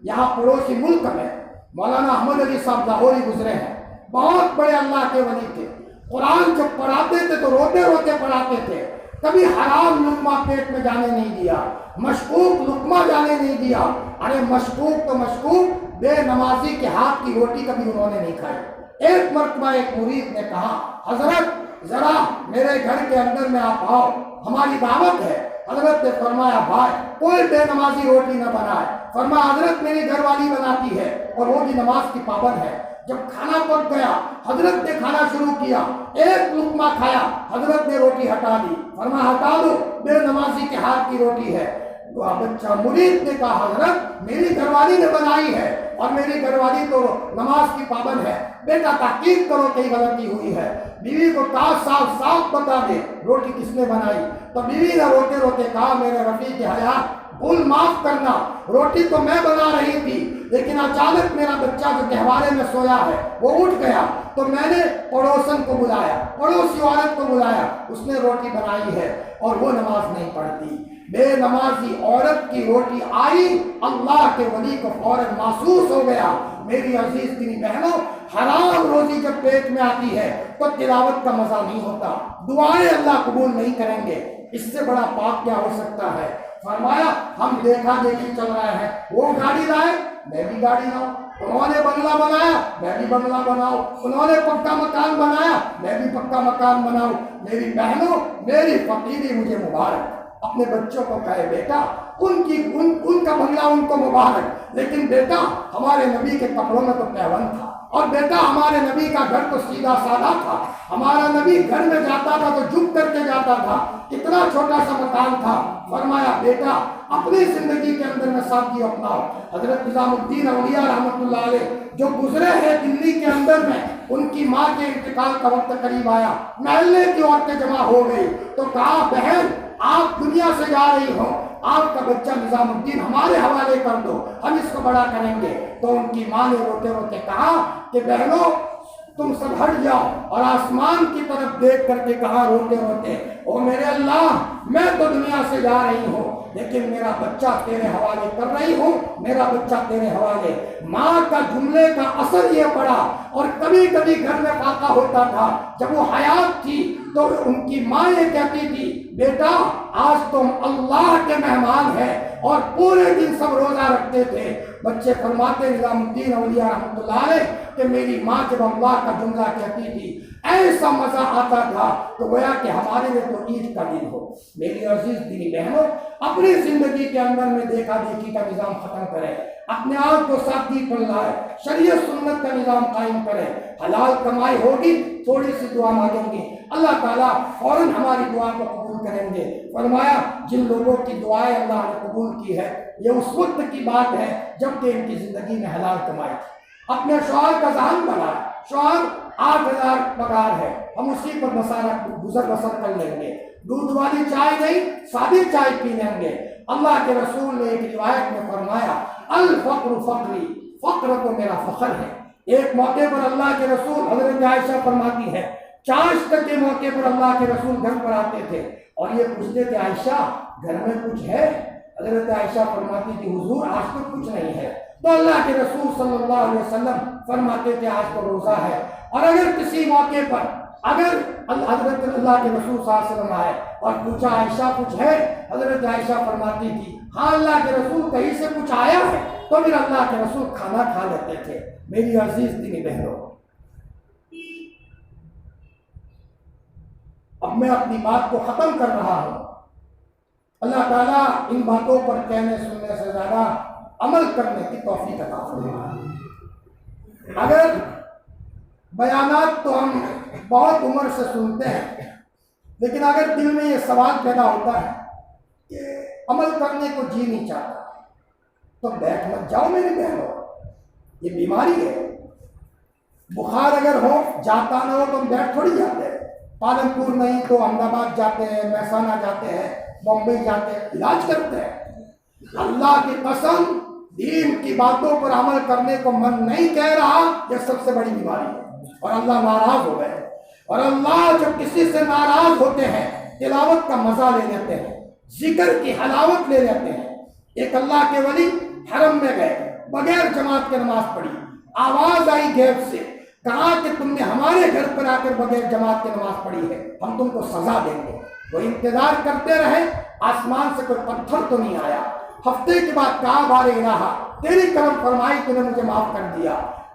[SPEAKER 1] یہاں پڑوسی ملک میں مولانا احمد علی صاحب لاہوری گزرے ہیں، بہت بڑے اللہ کے ولی تھے، قرآن جب پڑھاتے تھے تو روتے روتے پڑھاتے تھے، کبھی حرام لقمہ پیٹ میں جانے نہیں دیا، مشکوک لقمہ جانے نہیں دیا۔ ارے مشکوک تو مشکوک، بے نمازی کے ہاتھ کی روٹی کبھی انہوں نے نہیں کھائی۔ ایک مرتبہ ایک مرید نے کہا، حضرت ذرا میرے گھر کے اندر میں آپ آؤ، ہماری دعوت ہے۔ حضرت نے فرمایا بھائی کوئی بے نمازی روٹی نہ بنائے۔ فرمایا حضرت میری گھر والی بناتی ہے اور وہ بھی نماز کی پابند ہے۔ جب کھانا پک گیا، حضرت نے کھانا شروع کیا، ایک لقمہ کھایا، حضرت نے روٹی ہٹا دی، فرمایا ہٹا دو، بے نمازی کے ہاتھ کی روٹی ہے۔ بچہ مرید نے کہا حضرت میری گھر والی نے بنائی ہے اور میری گھر والی تو نماز کی پابند ہے، بیٹا تحقیق کرو کہیں غلطی ہوئی ہے۔ بیوی کو کہا صاف صاف بتا دے روٹی کس نے بنائی، تو بیوی نے روتے روتے کہا میرے رفیق حیات بھول معاف کرنا، روٹی تو میں بنا رہی تھی لیکن اچانک میرا بچہ جو گہوارے میں سویا ہے وہ اٹھ گیا، تو میں نے پڑوسن کو بلایا، پڑوسی عورت کو بلایا، اس نے روٹی بنائی ہے اور وہ نماز نہیں پڑھتی۔ بے نمازی عورت کی روٹی آئی، اللہ کے ولی کو فوراً محسوس ہو گیا۔ میری عزیز دینی بہنوں، حرام روزی جب پیٹ میں آتی ہے تو تلاوت کا مزہ نہیں ہوتا، دعائیں اللہ قبول نہیں کریں گے۔ اس سے بڑا پاک کیا ہو سکتا ہے؟ فرمایا ہم دیکھا دیکھی چل رہے ہیں، وہ گاڑی لائے میں بھی گاڑی لاؤں، انہوں نے بنگلہ بنایا میں بھی بنگلہ بناؤں، انہوں نے پکا مکان بنایا میں بھی پکا مکان بناؤں۔ میری بہنوں، میری فقیری مجھے مبارک۔ اپنے بچوں کو کہے بیٹا ان کا بنگلہ ان کو مبارک، لیکن بیٹا ہمارے نبی کے کپڑوں میں تو پیون تھا، اور بیٹا ہمارے نبی کا گھر تو سیدھا سادہ تھا، ہمارا نبی گھر میں جاتا تھا تو جھک کر کے جاتا تھا، کتنا چھوٹا سا مکان تھا۔ فرمایا بیٹا اپنی زندگی کے اندر میں سادگی اپناؤ۔ حضرت نظام الدین اولیاء رحمۃ اللہ علیہ جو گزرے ہیں دلی کے اندر میں، ان کی ماں کے انتقال کا وقت قریب آیا، محلے کی عورتیں جمع ہو گئی تو کہا بہن آپ دنیا سے جا رہی ہو، آپ کا بچہ نظام الدین ہمارے حوالے کر دو، ہم اس کو بڑا کریں گے۔ تو ان کی ماں نے روتے روتے کہا کہ بہنوں تم سب ہٹ جاؤ، اور آسمان کی طرف دیکھ کر کے کہا روتے روتے، او میرے اللہ میں تو دنیا سے جا رہی ہوں لیکن میرا بچہ تیرے حوالے کر رہی ہوں، میرا بچہ تیرے حوالے۔ ماں کا جملے کا اثر یہ پڑا، اور کبھی کبھی گھر میں فاقہ ہوتا تھا، جب وہ حیات تھی تو ان کی ماں یہ کہتی تھی بیٹا آج تم اللہ کے مہمان ہیں، اور پورے دن سب روزہ رکھتے تھے۔ بچے فرماتے نظام الدین اولیاء رحمۃ اللہ علیہ کہ میری ماں جب اللہ کا جملہ کہتی تھی ایسا مزہ آتا تھا تو گویا کہ ہمارے لیے تو عید کا دن ہو۔ میری عزیز دینی بہنوں، اپنی زندگی کے اندر میں دیکھا دیکھی کا نظام ختم کرے، اپنے آپ کو سادگی پر لائے، شریعت سنت کا نظام قائم کرے، حلال کمائی ہوگی، تھوڑی سی دعا مانگیں گے اللہ تعالیٰ فوراً ہماری دعا کو قبول کریں گے۔ فرمایا جن لوگوں کی دعائیں اللہ نے قبول کی ہے یہ اس وقت کی بات ہے جب کہ ان کی زندگی میں حلال کمائی تھی۔ اپنے شوہر کا ذہن بنا، شوہر 8,000 پگار ہے، ہم اسی پر گزر بسر کر لیں گے، دودھ والی چائے نہیں سادی چائے پی لیں گے۔ اللہ کے رسول نے ایک روایت میں فرمایا الفقر فقری، فقر تو میرا فخر ہے۔ ایک موقع پر اللہ کے رسول، حضرت عائشہ فرماتی ہے چاشت کے موقع پر اللہ کے رسول گھر پر آتے تھے اور یہ پوچھتے تھے عائشہ گھر میں کچھ ہے؟ حضرت عائشہ فرماتی تھی حضور آج تو کچھ نہیں ہے۔ تو اللہ کے رسول صلی اللہ علیہ وسلم فرماتے تھے آج تو روزہ ہے۔ اور اگر کسی موقع پر اگر حضرت اللہ کے رسول صلی اللہ علیہ وسلم آئے اور پوچھا عائشہ کچھ ہے، حضرت عائشہ فرماتی تھی ہاں اللہ کے رسول کہیں سے کچھ آیا ہے، تو پھر اللہ کے رسول کھانا کھا لیتے تھے۔ میری عزیز دینی بہنوں، اب میں اپنی بات کو ختم کر رہا ہوں۔ اللہ تعالیٰ ان باتوں پر کہنے سننے سے زیادہ عمل کرنے کی توفیق عطا فرمائے۔ اگر بیانات تو ہم بہت عمر سے سنتے ہیں، لیکن اگر دل میں یہ سوال پیدا ہوتا ہے کہ عمل کرنے کو جی نہیں چاہتا تو بیٹھ مت جاؤ میرے بہنوں، یہ بیماری ہے۔ بخار اگر ہو جاتا نہ ہو تو ہم بیٹھ تھوڑی جاتے ہیں، پالنپور نہیں تو احمد آباد جاتے ہیں، مہسانہ جاتے ہیں، بمبئی جاتے ہیں، علاج کرتے ہیں۔ اللہ کی قسم دین کی باتوں پر عمل کرنے کو من نہیں کہہ رہا، یہ سب سے بڑی بیماری ہے، اور اللہ ناراض ہو گئے۔ اور اللہ جب کسی سے ناراض ہوتے ہیں تلاوت کا مزہ لے لیتے ہیں، ذکر کی حلاوت لے لیتے ہیں۔ ایک اللہ کے ولی حرم میں گئے، بغیر جماعت کے نماز پڑھی، آواز آئی غیب سے، کہا کہ تم نے ہمارے گھر پر آ کر بغیر جماعت کے نماز پڑھی ہے، ہم تم کو سزا دیں گے۔ وہ انتظار کرتے رہے، آسمان سے کوئی پتھر تو نہیں آیا۔ ہفتے کے بعد کہا بار الہ تیری کرم فرمائی، تو نے مجھے معاف کر دیا۔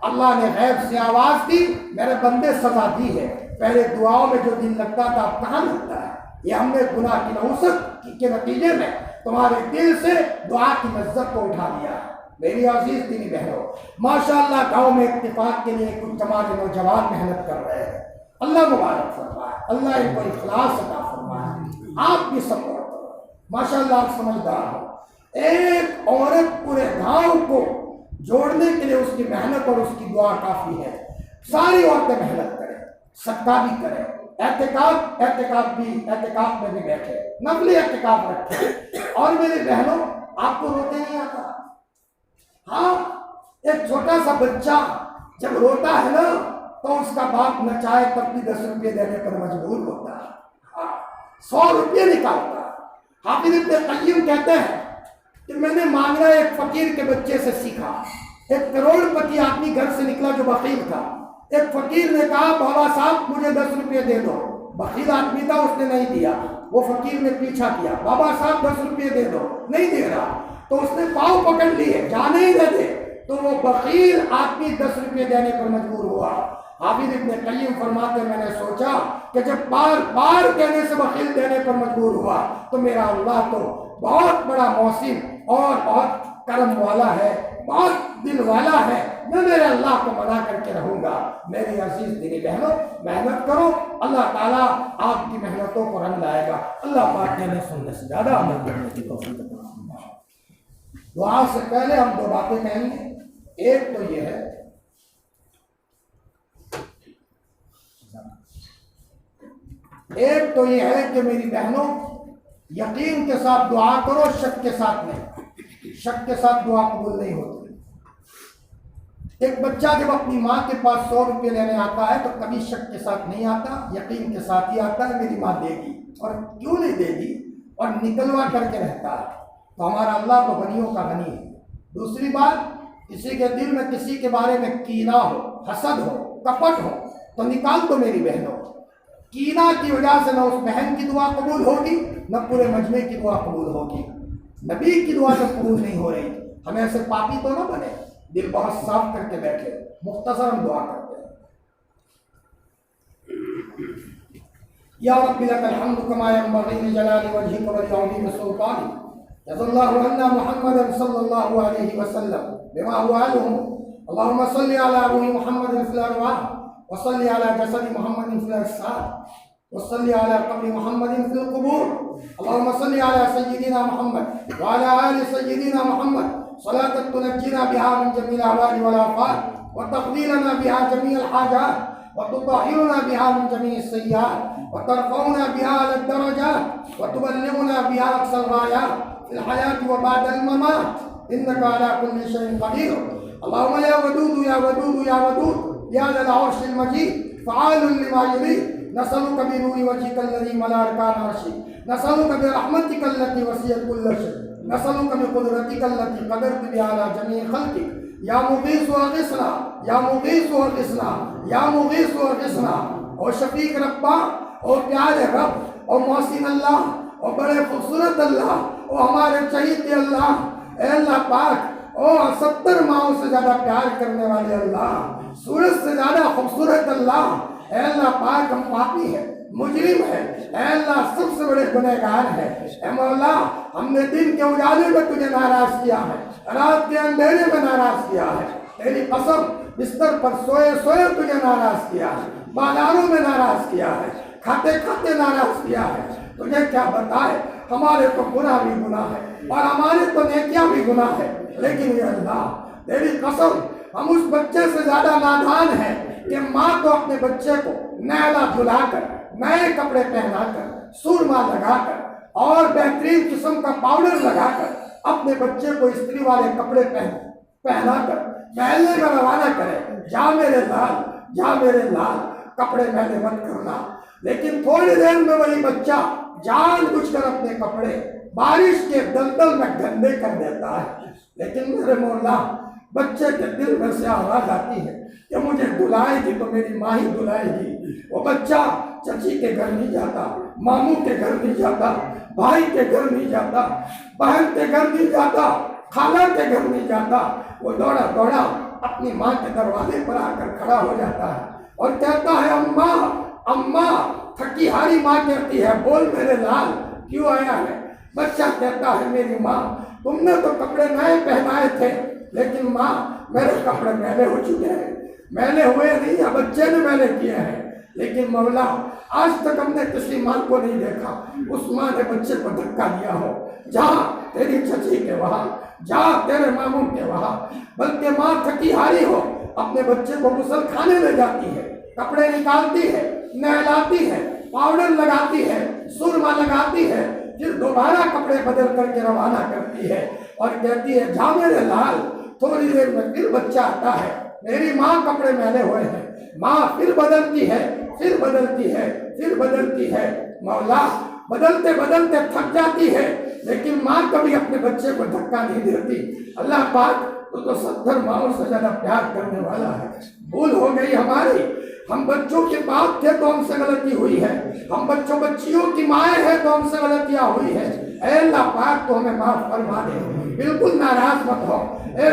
[SPEAKER 1] اللہ نے غیب سے آواز دی میرے بندے سزا دی ہے، پہلے دعاؤں میں جو دل لگتا تھا اب کہاں لگتا ہے؟ یہ ہم نے گناہ کی نحوست کے نتیجے میں تمہارے دل سے دعا کی لذت کو اٹھا لیا ہے۔ میری عزیز دینی بہنوں، ماشاءاللہ گاؤں میں اتفاق کے لیے کچھ جماعت نوجوان محنت کر رہے ہیں، اللہ مبارک فرمائے، اللہ ان کو اخلاص عطا فرمائے۔ آپ بھی سپورٹ کرو، ماشاءاللہ آپ سمجھدار ہو۔ ایک عورت پورے گاؤں کو جوڑنے کے لیے اس کی محنت اور اس کی دعا کافی ہے۔ ساری عورتیں محنت کریں، صدقہ بھی کریں، اعتکاف میں بھی بیٹھے، نفلی اعتکاف رکھیں۔ اور میرے بہنوں آپ کو روتے نہیں آتا؟ ہاں، ایک چھوٹا سا بچہ جب روتا ہے نا تو اس کا باپ نہ چاہے تب بھی 10 روپے دینے پر مجبور ہوتا ہے، 100 روپے نکالتا ہے۔ حافظ ابن قیم کہتے ہیں کہ میں نے مانگنا ایک فقیر کے بچے سے سیکھا۔ ایک کروڑ پتی آدمی گھر سے نکلا جو بخیل تھا، ایک فقیر نے کہا بابا صاحب مجھے 10 روپے دے دو، بخیل آدمی تھا اس نے نہیں دیا، وہ فقیر نے پیچھا کیا، بابا صاحب 10 روپے دے دو، نہیں دے رہا، تو اس نے پاؤں پکڑ لیے جانے ہی نہ دے، تو وہ بخیل آدمی 10 روپے دینے پر مجبور ہوا۔ حافظ ابن قیم فرماتے میں نے سوچا کہ جب بار بار کہنے سے بخیل دینے پر مجبور ہوا تو میرا اللہ تو بہت بڑا محسن اور بہت کرم والا ہے بہت دل والا ہے، میں میرے اللہ کو منا کر کے رہوں گا۔ میری عزیز دینی بہنوں، محنت کرو، اللہ تعالیٰ آپ کی محنتوں کو رنگ لائے گا۔ اللہ پاک نے سننے سے زیادہ عمل کرنے کی توفیق عطا فرمائے۔ دعا سے پہلے ہم دو باتیں کہیں گے۔ ایک تو یہ ہے کہ میری بہنوں، یقین کے ساتھ دعا کرو، شک کے ساتھ نہیں۔ شک کے ساتھ دعا قبول نہیں ہوتی۔ ایک بچہ جب اپنی ماں کے پاس 100 روپے لینے آتا ہے تو کبھی شک کے ساتھ نہیں آتا، یقین کے ساتھ ہی آتا ہے، میری ماں دے گی، اور کیوں نہیں دے گی، اور نکلوا کر کے رہتا ہے۔ تو ہمارا اللہ تو غنیوں کا غنی ہے۔ دوسری بات، کسی کے دل میں کسی کے بارے میں کینہ ہو، حسد ہو، کپٹ ہو تو نکال دو میری بہنوں۔ کینہ کی وجہ سے نہ اس بہن کی دعا قبول ہوگی، نہ پورے مجمع کی دعا قبول ہوگی۔ نبی کی دعا تو قبول نہیں ہو رہی، ہمیں ایسے پاپی تو نہ بنے، دل بہت صاف کر کے بیٹھے۔ مختصر ہم دعا کرتے ہیں۔ یا رب لک الحمد کما ینبغی لجلال وجهک ولعظیم سلطانک، جزا اللہ عنا محمدا صلی اللہ علیہ وسلم بما هو اهله۔ اللهم صل على روح محمد في الارواح، وصل على جسد محمد في الاجساد، وصل على قبر محمد في القبور۔ اللهم صل على سيدنا محمد وعلى آل سيدنا محمد صلاة تنجينا بها من جميع الأهوال والآفات، وتقضي لنا بها جميع الحاجات، وتطهرنا بها من جميع السيئات، وترفعنا بها على الدرجات، وتبلغنا بها أقصى الغايات في الحياة وبعد الممات، إنك على كل شيء قدير۔ اللهم يا ودود يا ودود يا ودود يا ذا العرش المجيد فعال لما يريد، نسألك بنور وجهك الذي ملا أركان عرشك، نسألك برحمتك التي وسعت كل شيء، نسألك بقدرتك التي قدرت بها على جميع خلقك، یا مغیث اغثنا، یا مغیث اغثنا، یا مغیث اغثنا۔ اور شفیق ربا، اور پیارے رب، اور محسن اللہ، اور بڑے خوبصورت اللہ، اور ہمارے چہیتے اللہ، اے اللہ پاک، اور 70 ماہوں سے زیادہ پیار کرنے والے اللہ، سورج سے زیادہ خوبصورت اللہ، اے اللہ پاک، ہم پاپی ہیں، مجرم ہے، اے اللہ سب سے بڑے گنہگار ہے۔ اے مولا، ہم نے دن کے اجالے میں تجھے ناراض کیا ہے، رات کے اندھیرے میں ناراض کیا ہے، تیری قسم بستر پر سوئے سوئے تجھے ناراض کیا ہے، بازاروں میں ناراض کیا ہے، کھاتے کھاتے ناراض کیا ہے۔ تجھے کیا بتائے، ہمارے تو گناہ بھی گناہ ہے اور ہمارے تو نیکیاں بھی گناہ ہے، لیکن یہ اللہ تیری قسم، ہم اس بچے سے زیادہ نادان ہیں کہ ماں تو اپنے بچے کو نہلا دھلا کر، نئے کپڑے پہنا کر، سرما لگا کر اور بہترین قسم کا پاؤڈر لگا کر اپنے بچے کو استری والے کپڑے پہنا کر محلے میں روانہ کرے، جا میرے لال، جا میرے لال، کپڑے میلے مت کرنا۔ لیکن تھوڑی دیر میں وہی بچہ جان بوجھ کر اپنے کپڑے بارش کے دلدل میں گندے کر دیتا ہے۔ لیکن میرے مولا، بچے کے دل میں سے آواز آتی ہے کہ مجھے دلائے گی تو میری ماں ہی دلائے گی۔ وہ بچہ چچی کے گھر نہیں جاتا، ماموں کے گھر نہیں جاتا، بھائی کے گھر نہیں جاتا، بہن کے گھر نہیں جاتا، خالہ کے گھر نہیں جاتا، وہ دوڑا دوڑا اپنی ماں کے دروازے پر آ کر کھڑا ہو جاتا ہے اور کہتا ہے اماں، اماں۔ تھکی ہاری ماں کہتی ہے بول میرے لال کیوں آیا ہے؟ بچہ کہتا ہے میری ماں، تم نے تو کپڑے نئے پہنائے تھے، لیکن ماں میرے کپڑے میلے ہو چکے ہیں۔ میلے ہوئے نہیں ہیں، بچے نے میلے کیے ہیں، لیکن مولا آج تک ہم نے کسی ماں کو نہیں دیکھا اس ماں نے بچے کو دھکا دیا ہو۔ جہاں تیری چچی کے وہاں، جہاں تیرے ماموں کے وہاں، بلکہ ماں تھکی ہاری ہو اپنے بچے کو غسل خانے لے جاتی ہے، کپڑے نکالتی ہے، نہلاتی ہے، پاؤڈر لگاتی ہے، سرما لگاتی ہے، پھر دوبارہ کپڑے بدل کر کے روانہ کرتی ہے اور کہتی ہے جا میرے لال۔ تھوڑی دیر میں پھر بچہ آتا ہے، میری ماں کپڑے میلے ہوئے ہیں، ماں پھر بدلتی ہے، پھر بدلتی ہے، پھر بدلتی ہے۔ مولا بدلتے بدلتے تھک جاتی ہے، لیکن ماں کبھی اپنے بچے کو دھکا نہیں دیتی۔ اللہ پاک تو 70 ماؤں سے زیادہ پیار کرنے والا ہے۔ بھول ہو گئی ہماری، ہم بچوں کے باپ تھے تو ہم سے غلطی ہوئی ہے، ہم بچیوں کی مائیں ہیں تو ہم سے غلطیاں ہوئی ہیں۔ اے اللہ پاک تو ہمیں معاف فرما دے، بالکل ناراض مت ہو۔ اے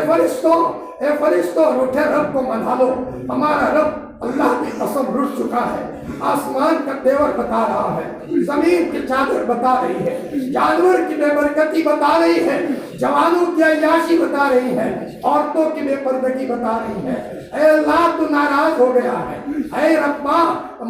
[SPEAKER 1] فرشتوں روٹھے رب کو منا لو، ہمارا رب اللہ کی قسم رٹ چکا ہے۔ آسمان کا تیور بتا رہا ہے، زمین کی چادر بتا رہی ہے، جانور کی بے برکتی بتا رہی ہے، جوانوں کی عیاشی بتا رہی ہے، عورتوں کی بے پردگی بتا رہی ہے۔ اے اللہ تو ناراض ہو گیا ہے، اے ربا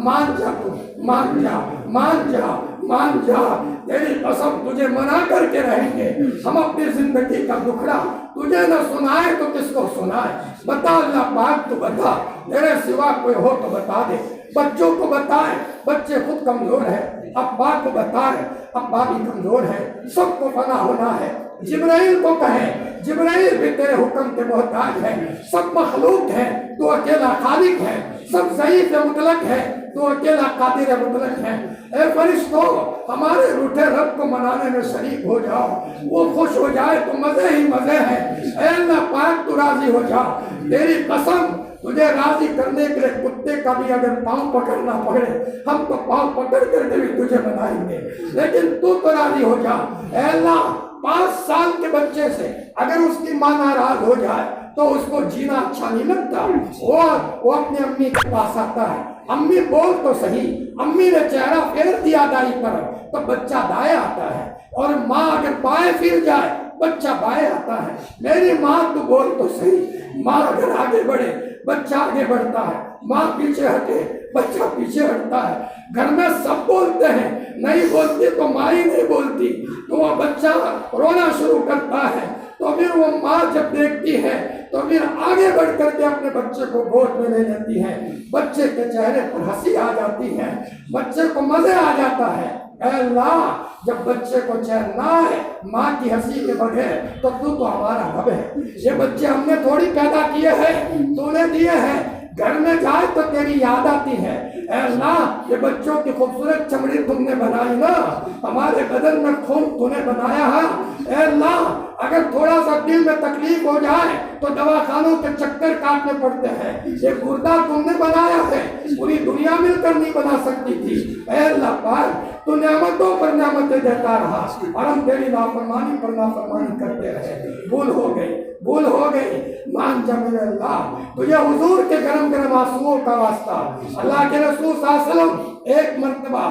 [SPEAKER 1] مان جا، تو مان جا، مان جا، مان جا، تیری قسم تجھے منا کر کے رہیں گے۔ ہم اپنی زندگی کا دکھڑا تجھے نہ سنائے تو کس کو سنائے؟ بتا اللہ پاک، تو بتا، میرے سوا کوئی ہو تو بتا دے۔ بچوں کو بتائے، بچے خود کمزور ہیں، ابا کو بتائے، ابا بھی کمزور ہے، سب کو فنا ہونا ہے۔ جبرائیل کو کہیں، جبرائیل بھی تیرے حکم کے محتاج ہے، سب مخلوق ہے، تو اکیلا خالق ہے، سب ضعیف مطلق ہے، تو اکیلا قادر مطلق ہے۔ اے فرشتوں، ہمارے روٹھے رب کو منانے میں شریک ہو جاؤ، وہ خوش ہو جائے تو مزے ہی مزے ہیں۔ اے اللہ پاک تو راضی ہو جا، تیری قسم تجھے راضی کرنے کے لیے کتے کا بھی اگر پاؤں پکڑنا پڑے، ہم تو پاؤں پکڑ کر کے بھی تجھے منائیں گے، لیکن تو راضی ہو جا۔ اے اللہ 5 سال کے بچے سے اگر اس کی ماں ناراض ہو جائے تو اس کو جینا اچھا نہیں لگتا، وہ اپنی امی کے پاس آتا ہے، امی بول تو صحیح، امی نے چہرہ پھیر دیا دائیں طرف تو بچہ دائیں آتا ہے، اور ماں اگر بائیں پھر جائے بچہ بائیں آتا ہے۔ میری ماں تو بول تو صحیح، ماں اگر آگے بڑھے بچہ آگے بڑھتا ہے، ماں پیچھے ہٹے بچہ پیچھے ہٹتا ہے۔ گھر میں سب بولتے ہیں، نہیں بولتی تو ماں ہی نہیں بولتی، تو وہ بچہ رونا شروع کرتا ہے، تو پھر وہ ماں جب دیکھتی ہے تو پھر آگے بڑھ کر کے اپنے بچے کو گود میں لے لیتی ہے، بچے کے چہرے پر ہنسی آ جاتی ہے، بچے کو مزے آ جاتا ہے۔ اے اللہ، جب بچے کو چین نہ آئے ماں کی ہنسی کے بغیر تو ہمارا رب ہے۔ یہ بچے ہم نے تھوڑی پیدا کیے ہیں، تو نے دیے ہیں، گھر میں جائے تو تیری یاد آتی ہے۔ اے اللہ، یہ بچوں کی خوبصورت چمڑی تم نے بنائی نا، ہمارے بدن میں خون تو نے بنایا ہے۔ اے اللہ، اگر تھوڑا سا دل میں تکلیف ہو جائے تو دواخانوں کے چکر کاٹنے پڑتے ہیں، یہ گردہ تم نے بنایا ہے، پوری دنیا مل کر نہیں بنا سکتی تھی۔ اے اللہ پاک، تو نعمتوں پر نعمتیں دیتا رہا اور ہم تیری نافرمانی پر نافرمانی کرتے رہے، بھول ہو گئی، مان جا میرے اللہ، تجھے حضور کے گرم گرم آنسوؤں کا واسطہ۔ اللہ کے رسول صلی اللہ علیہ وسلم ایک مرتبہ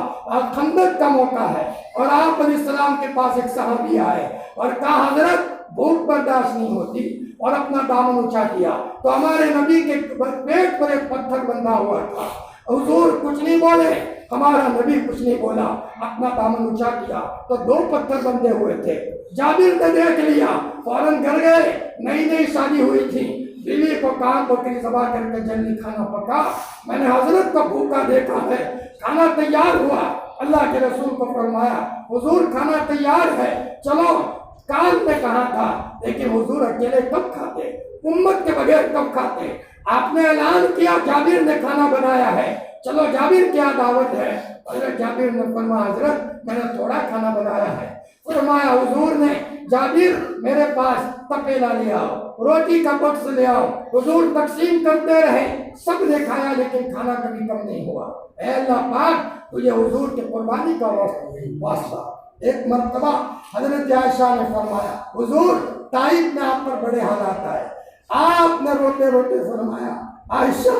[SPEAKER 1] خندق کا موقع ہے اور آپ علیہ السلام کے پاس ایک صحابی آئے اور کہا حضرت بھوک برداشت نہیں ہوتی، اور اپنا دامن اونچا کیا تو ہمارے نبی کے پیٹ پر ایک پتھر بندھا ہوا تھا۔ حضور کچھ نہیں بولے، ہمارا نبی کچھ نہیں بولا، اپنا دامن اونچا کیا تو 2 پتھر بندھے ہوئے تھے۔ جابر نے دیکھ لیا، فوراً گھر گئے، نئی شادی ہوئی تھی، بیوی کو کہا بکری ذبح کر کے جلدی کھانا پکا، میں نے حضرت کو بھوکا دیکھا ہے۔ کھانا تیار ہوا، اللہ کے رسول کو فرمایا حضور کھانا تیار ہے، چلو۔ کال نے کہا تھا، لیکن حضور اکیلے کب کھاتے، امت کے بغیر کب کھاتے؟ آپ نے اعلان کیا جابر نے کھانا بنایا ہے، چلو جابر کیا دعوت ہے؟ حضرت جابر نے فرمایا حضرت میں نے تھوڑا کھانا بنایا ہے۔ فرمایا حضور نے جابر میرے پاس تپیلا لے آؤ، روٹی کا بکس لے آؤ۔ حضور تقسیم کرتے رہے، سب نے کھایا لیکن کھانا کبھی کم نہیں ہوا۔ اے اللہ پاک، تجھے حضور کے قربانی کا واسطہ۔ ایک مرتبہ حضرت عائشہ نے فرمایا حضور طائف میں آپ پر بڑے حالات آئے، آپ نے روتے روتے فرمایا عائشہ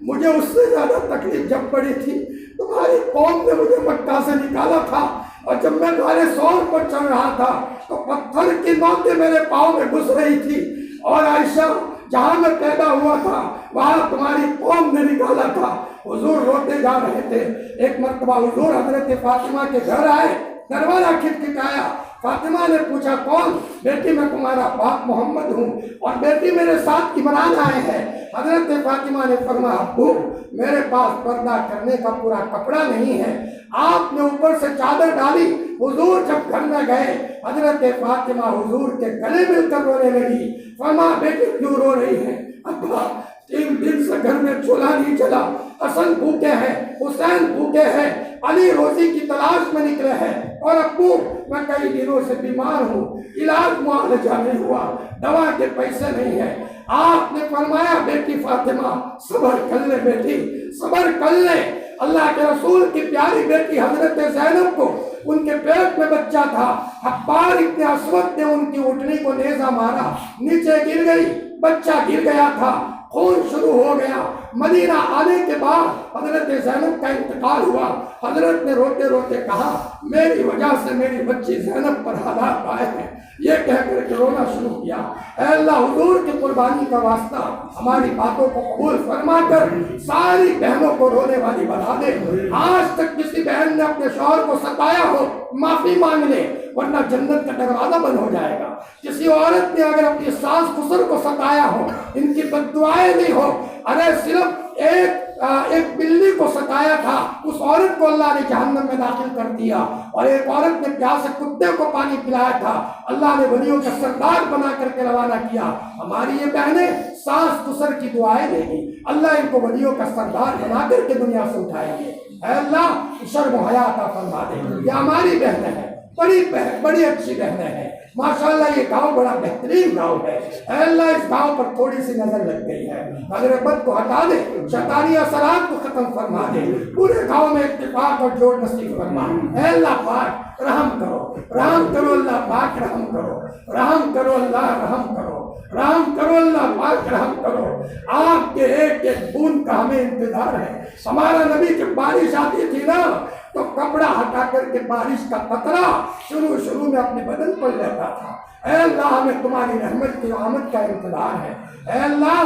[SPEAKER 1] مجھے اس سے زیادہ تکلیف جب پڑی تھی تمہاری قوم نے مجھے مکہ سے نکالا تھا، اور جب میں تمہارے سور پر چڑھ رہا تھا تو پتھر کی نوکیں میرے پاؤں میں گھس رہی تھی، اور عائشہ جہاں میں پیدا ہوا تھا وہاں تمہاری قوم نے نکالا تھا۔ حضور روتے جا رہے تھے۔ ایک مرتبہ حضور حضرت فاطمہ کے گھر آئے، دروازہ کھٹکھٹایا، فاطمہ نے پوچھا کون؟ بیٹی میں تمہارا باپ محمد ہوں، اور بیٹی میرے ساتھ عمران آئے ہیں۔ حضرت فاطمہ نے فرمایا ابو میرے پاس پردہ کرنے کا پورا کپڑا نہیں ہے۔ آپ نے اوپر سے چادر ڈالی۔ حضور جب گھر میں گئے حضرت فاطمہ حضور کے گلے مل کر رونے لگی۔ فرمایا بیٹی کیوں رو رہی ہے؟ ابا 3 دن سے گھر میں چولہا نہیں چلا، حسن بھوکے ہیں، حسین بھوکے ہیں، علی روزی کی تلاش میں نکلے ہیں، اور ابو میں کئی دنوں سے بیمار ہوں، علاج معالجہ نہیں ہوا، دوا کے پیسے نہیں ہیں۔ آپ نے فرمایا بیٹی فاطمہ صبر کر لے، بیٹی صبر کر لے۔ اللہ کے رسول کی پیاری بیٹی حضرت زینب کو ان کے پیٹ میں بچہ تھا، حبار ابن اسود نے ان کی اٹھنی کو نیزہ مارا، نیچے گر گئی، بچہ گر گیا تھا۔ خون شروع ہو گیا۔ مدینہ آنے کے بعد حضرت زینب کا انتقال ہوا۔ حضرت نے روتے روتے کہا میری وجہ سے میری بچی زینب پر حالات آئے ہیں، یہ کہہ کر کے رونا شروع کیا۔ اے اللہ حضور کی قربانی کا واسطہ ہماری باتوں کو قبول فرما کر ساری بہنوں کو رونے والی بنا دے۔ آج تک کسی بہن نے اپنے شوہر کو ستایا ہو معافی مانگ لے، ورنہ جنت کا دروازہ بند ہو جائے گا۔ کسی عورت نے اگر اپنی ساس سسر کو ستایا ہو، ان کی بد دعائیں نہیں ہو، ارے صرف ایک بلی کو ستایا تھا، اس عورت کو اللہ نے جہنم میں داخل کر دیا، اور ایک عورت نے پیاسے کتے کو پانی پلایا تھا، اللہ نے ولیوں کا سردار بنا کر کے روانہ کیا۔ ہماری یہ بہنیں ساس سسر کی دعائیں لے گی، اللہ ان کو ولیوں کا سردار بنا کر کے دنیا سے اٹھائیں گے۔ اے اللہ شرم و حیا عطا فرما دے۔ یہ ہماری بہنیں ہیں، بڑی اچھی بہنیں ہیں ماشاءاللہ۔ یہ گاؤں بڑا بہترین گاؤں ہے۔ اے اللہ اس گاؤں پر تھوڑی سی نظر لگ گئی ہے، نظر بد کو ہٹا دے، شیطانی اثرات کو ختم فرما دے، پورے گاؤں میں اتفاق اور جوڑ نصیب فرما۔ اے اللہ پاک رحم کرو، رحم کرو اللہ پاک، رحم کرو، رحم کرو اللہ، رحم کرو، رحم کرو اللہ پاک، رحم کرو۔ آپ کے ایک ایک بوند کا ہمیں انتظار ہے۔ ہمارا نبی جب بارش آتی تھی نا تو کپڑا ہٹا کر کے بارش کا قطرہ شروع میں اپنے بدن پر لیتا تھا۔ اے اللہ ہمیں تمہاری رحمت کی آمد کا انتظار ہے۔ اے اللہ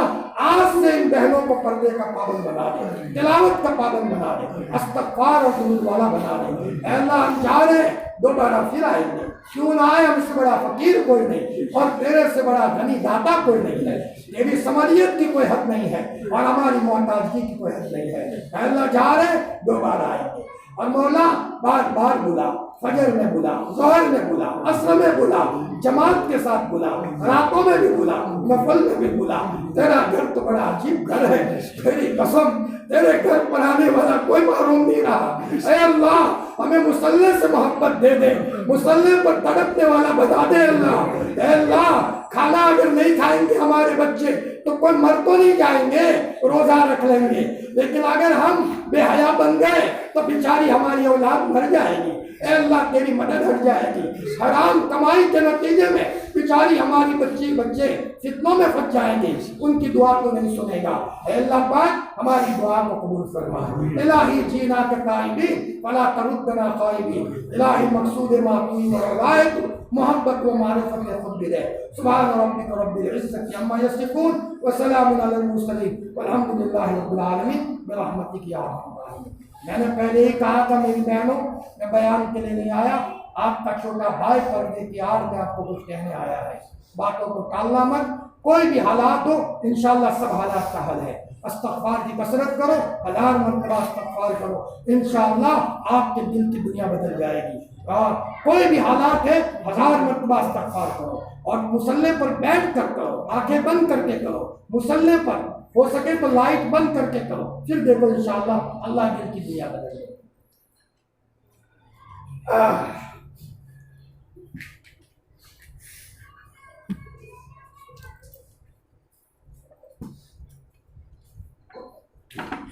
[SPEAKER 1] آج سے ان بہنوں کو پردے کا پابند بنا دے، تلاوت کا پابند بنا دے، استغفار اور درود والا بنا دے۔ اے اللہ ہم چاہ رہے ہیں دوبارہ پھر آئیں گے، کیوں نہ آئے، ہم سے بڑا فقیر کوئی نہیں اور تیرے سے بڑا غنی داتا کوئی نہیں ہے، تیری سمجھیت کی کوئی حد نہیں ہے اور ہماری محتاجگی کی کوئی حد نہیں ہے۔ اے اللہ چاہ رہے ہیں دوبارہ آئیں گے، اور مولا بار بار بلا، فجر میں بلا، ظہر میں بلا، عصر میں بلا، جماعت کے ساتھ بلا، راتوں میں بھی بلا، نفل میں بھی بلا۔ تیرا گھر تو بڑا عجیب گھر ہے، تیری قسم تیرے گھر پر آنے والا کوئی محروم نہیں رہا۔ اے اللہ ہمیں مصلی سے محبت دے دے، مصلی پر تڑپنے والا بتا دے اللہ۔ اے اللہ کھانا اگر نہیں کھائیں گے ہمارے بچے تو کوئی مر تو نہیں جائیں گے، روزہ رکھ لیں گے، لیکن اگر ہم بے حیا بن گئے تو بیچاری ہماری اولاد مر جائے گی۔ اے اللہ تیری مدد ہٹ جائے گی، حرام کمائی کے نتیجے میں بیچاری ہماری بچے فتنوں میں پھنس جائیں گے، ان کی دعا کو نہیں سنے گا۔ اے اللہ پاک ہماری دعا کو قبول فرما۔ الہی جینا کے قائبین فلا تردنا خائبین، الہی مقصود معقول و غایت محبت و معرفت خود بھی دے۔ سبحان ربک رب العزت عما یصفون وسلام علی المرسلین والحمد للہ رب العالمین برحمتک یا ارحم الراحمین۔ میں نے پہلے ہی کہا تھا میری بہنوں، میں بیان کے لیے نہیں آیا، آپ کا چھوٹا بھائی پردے کی آڑ میں آپ کو کچھ کہنے آیا ہے۔ باتوں کو ٹالنا مت، کوئی بھی حالات ہو انشاءاللہ سب حالات کا حل ہے۔ استغفار کی کثرت کرو، 1000 مرتبہ استغفار کرو، انشاءاللہ آپ کے دل کی دنیا بدل جائے گی۔ اور کوئی بھی حالات ہے 1000 مرتبہ استغفار کرو، اور مصلی پر بیٹھ کر کرو، آنکھیں بند کر کے کرو، مصلی پر ہو سکے تو لائٹ بند کر کے کرو، پھر دیکھو انشاءاللہ اللہ دل کی دنیا بدل جائے گی۔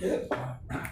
[SPEAKER 1] Yeah.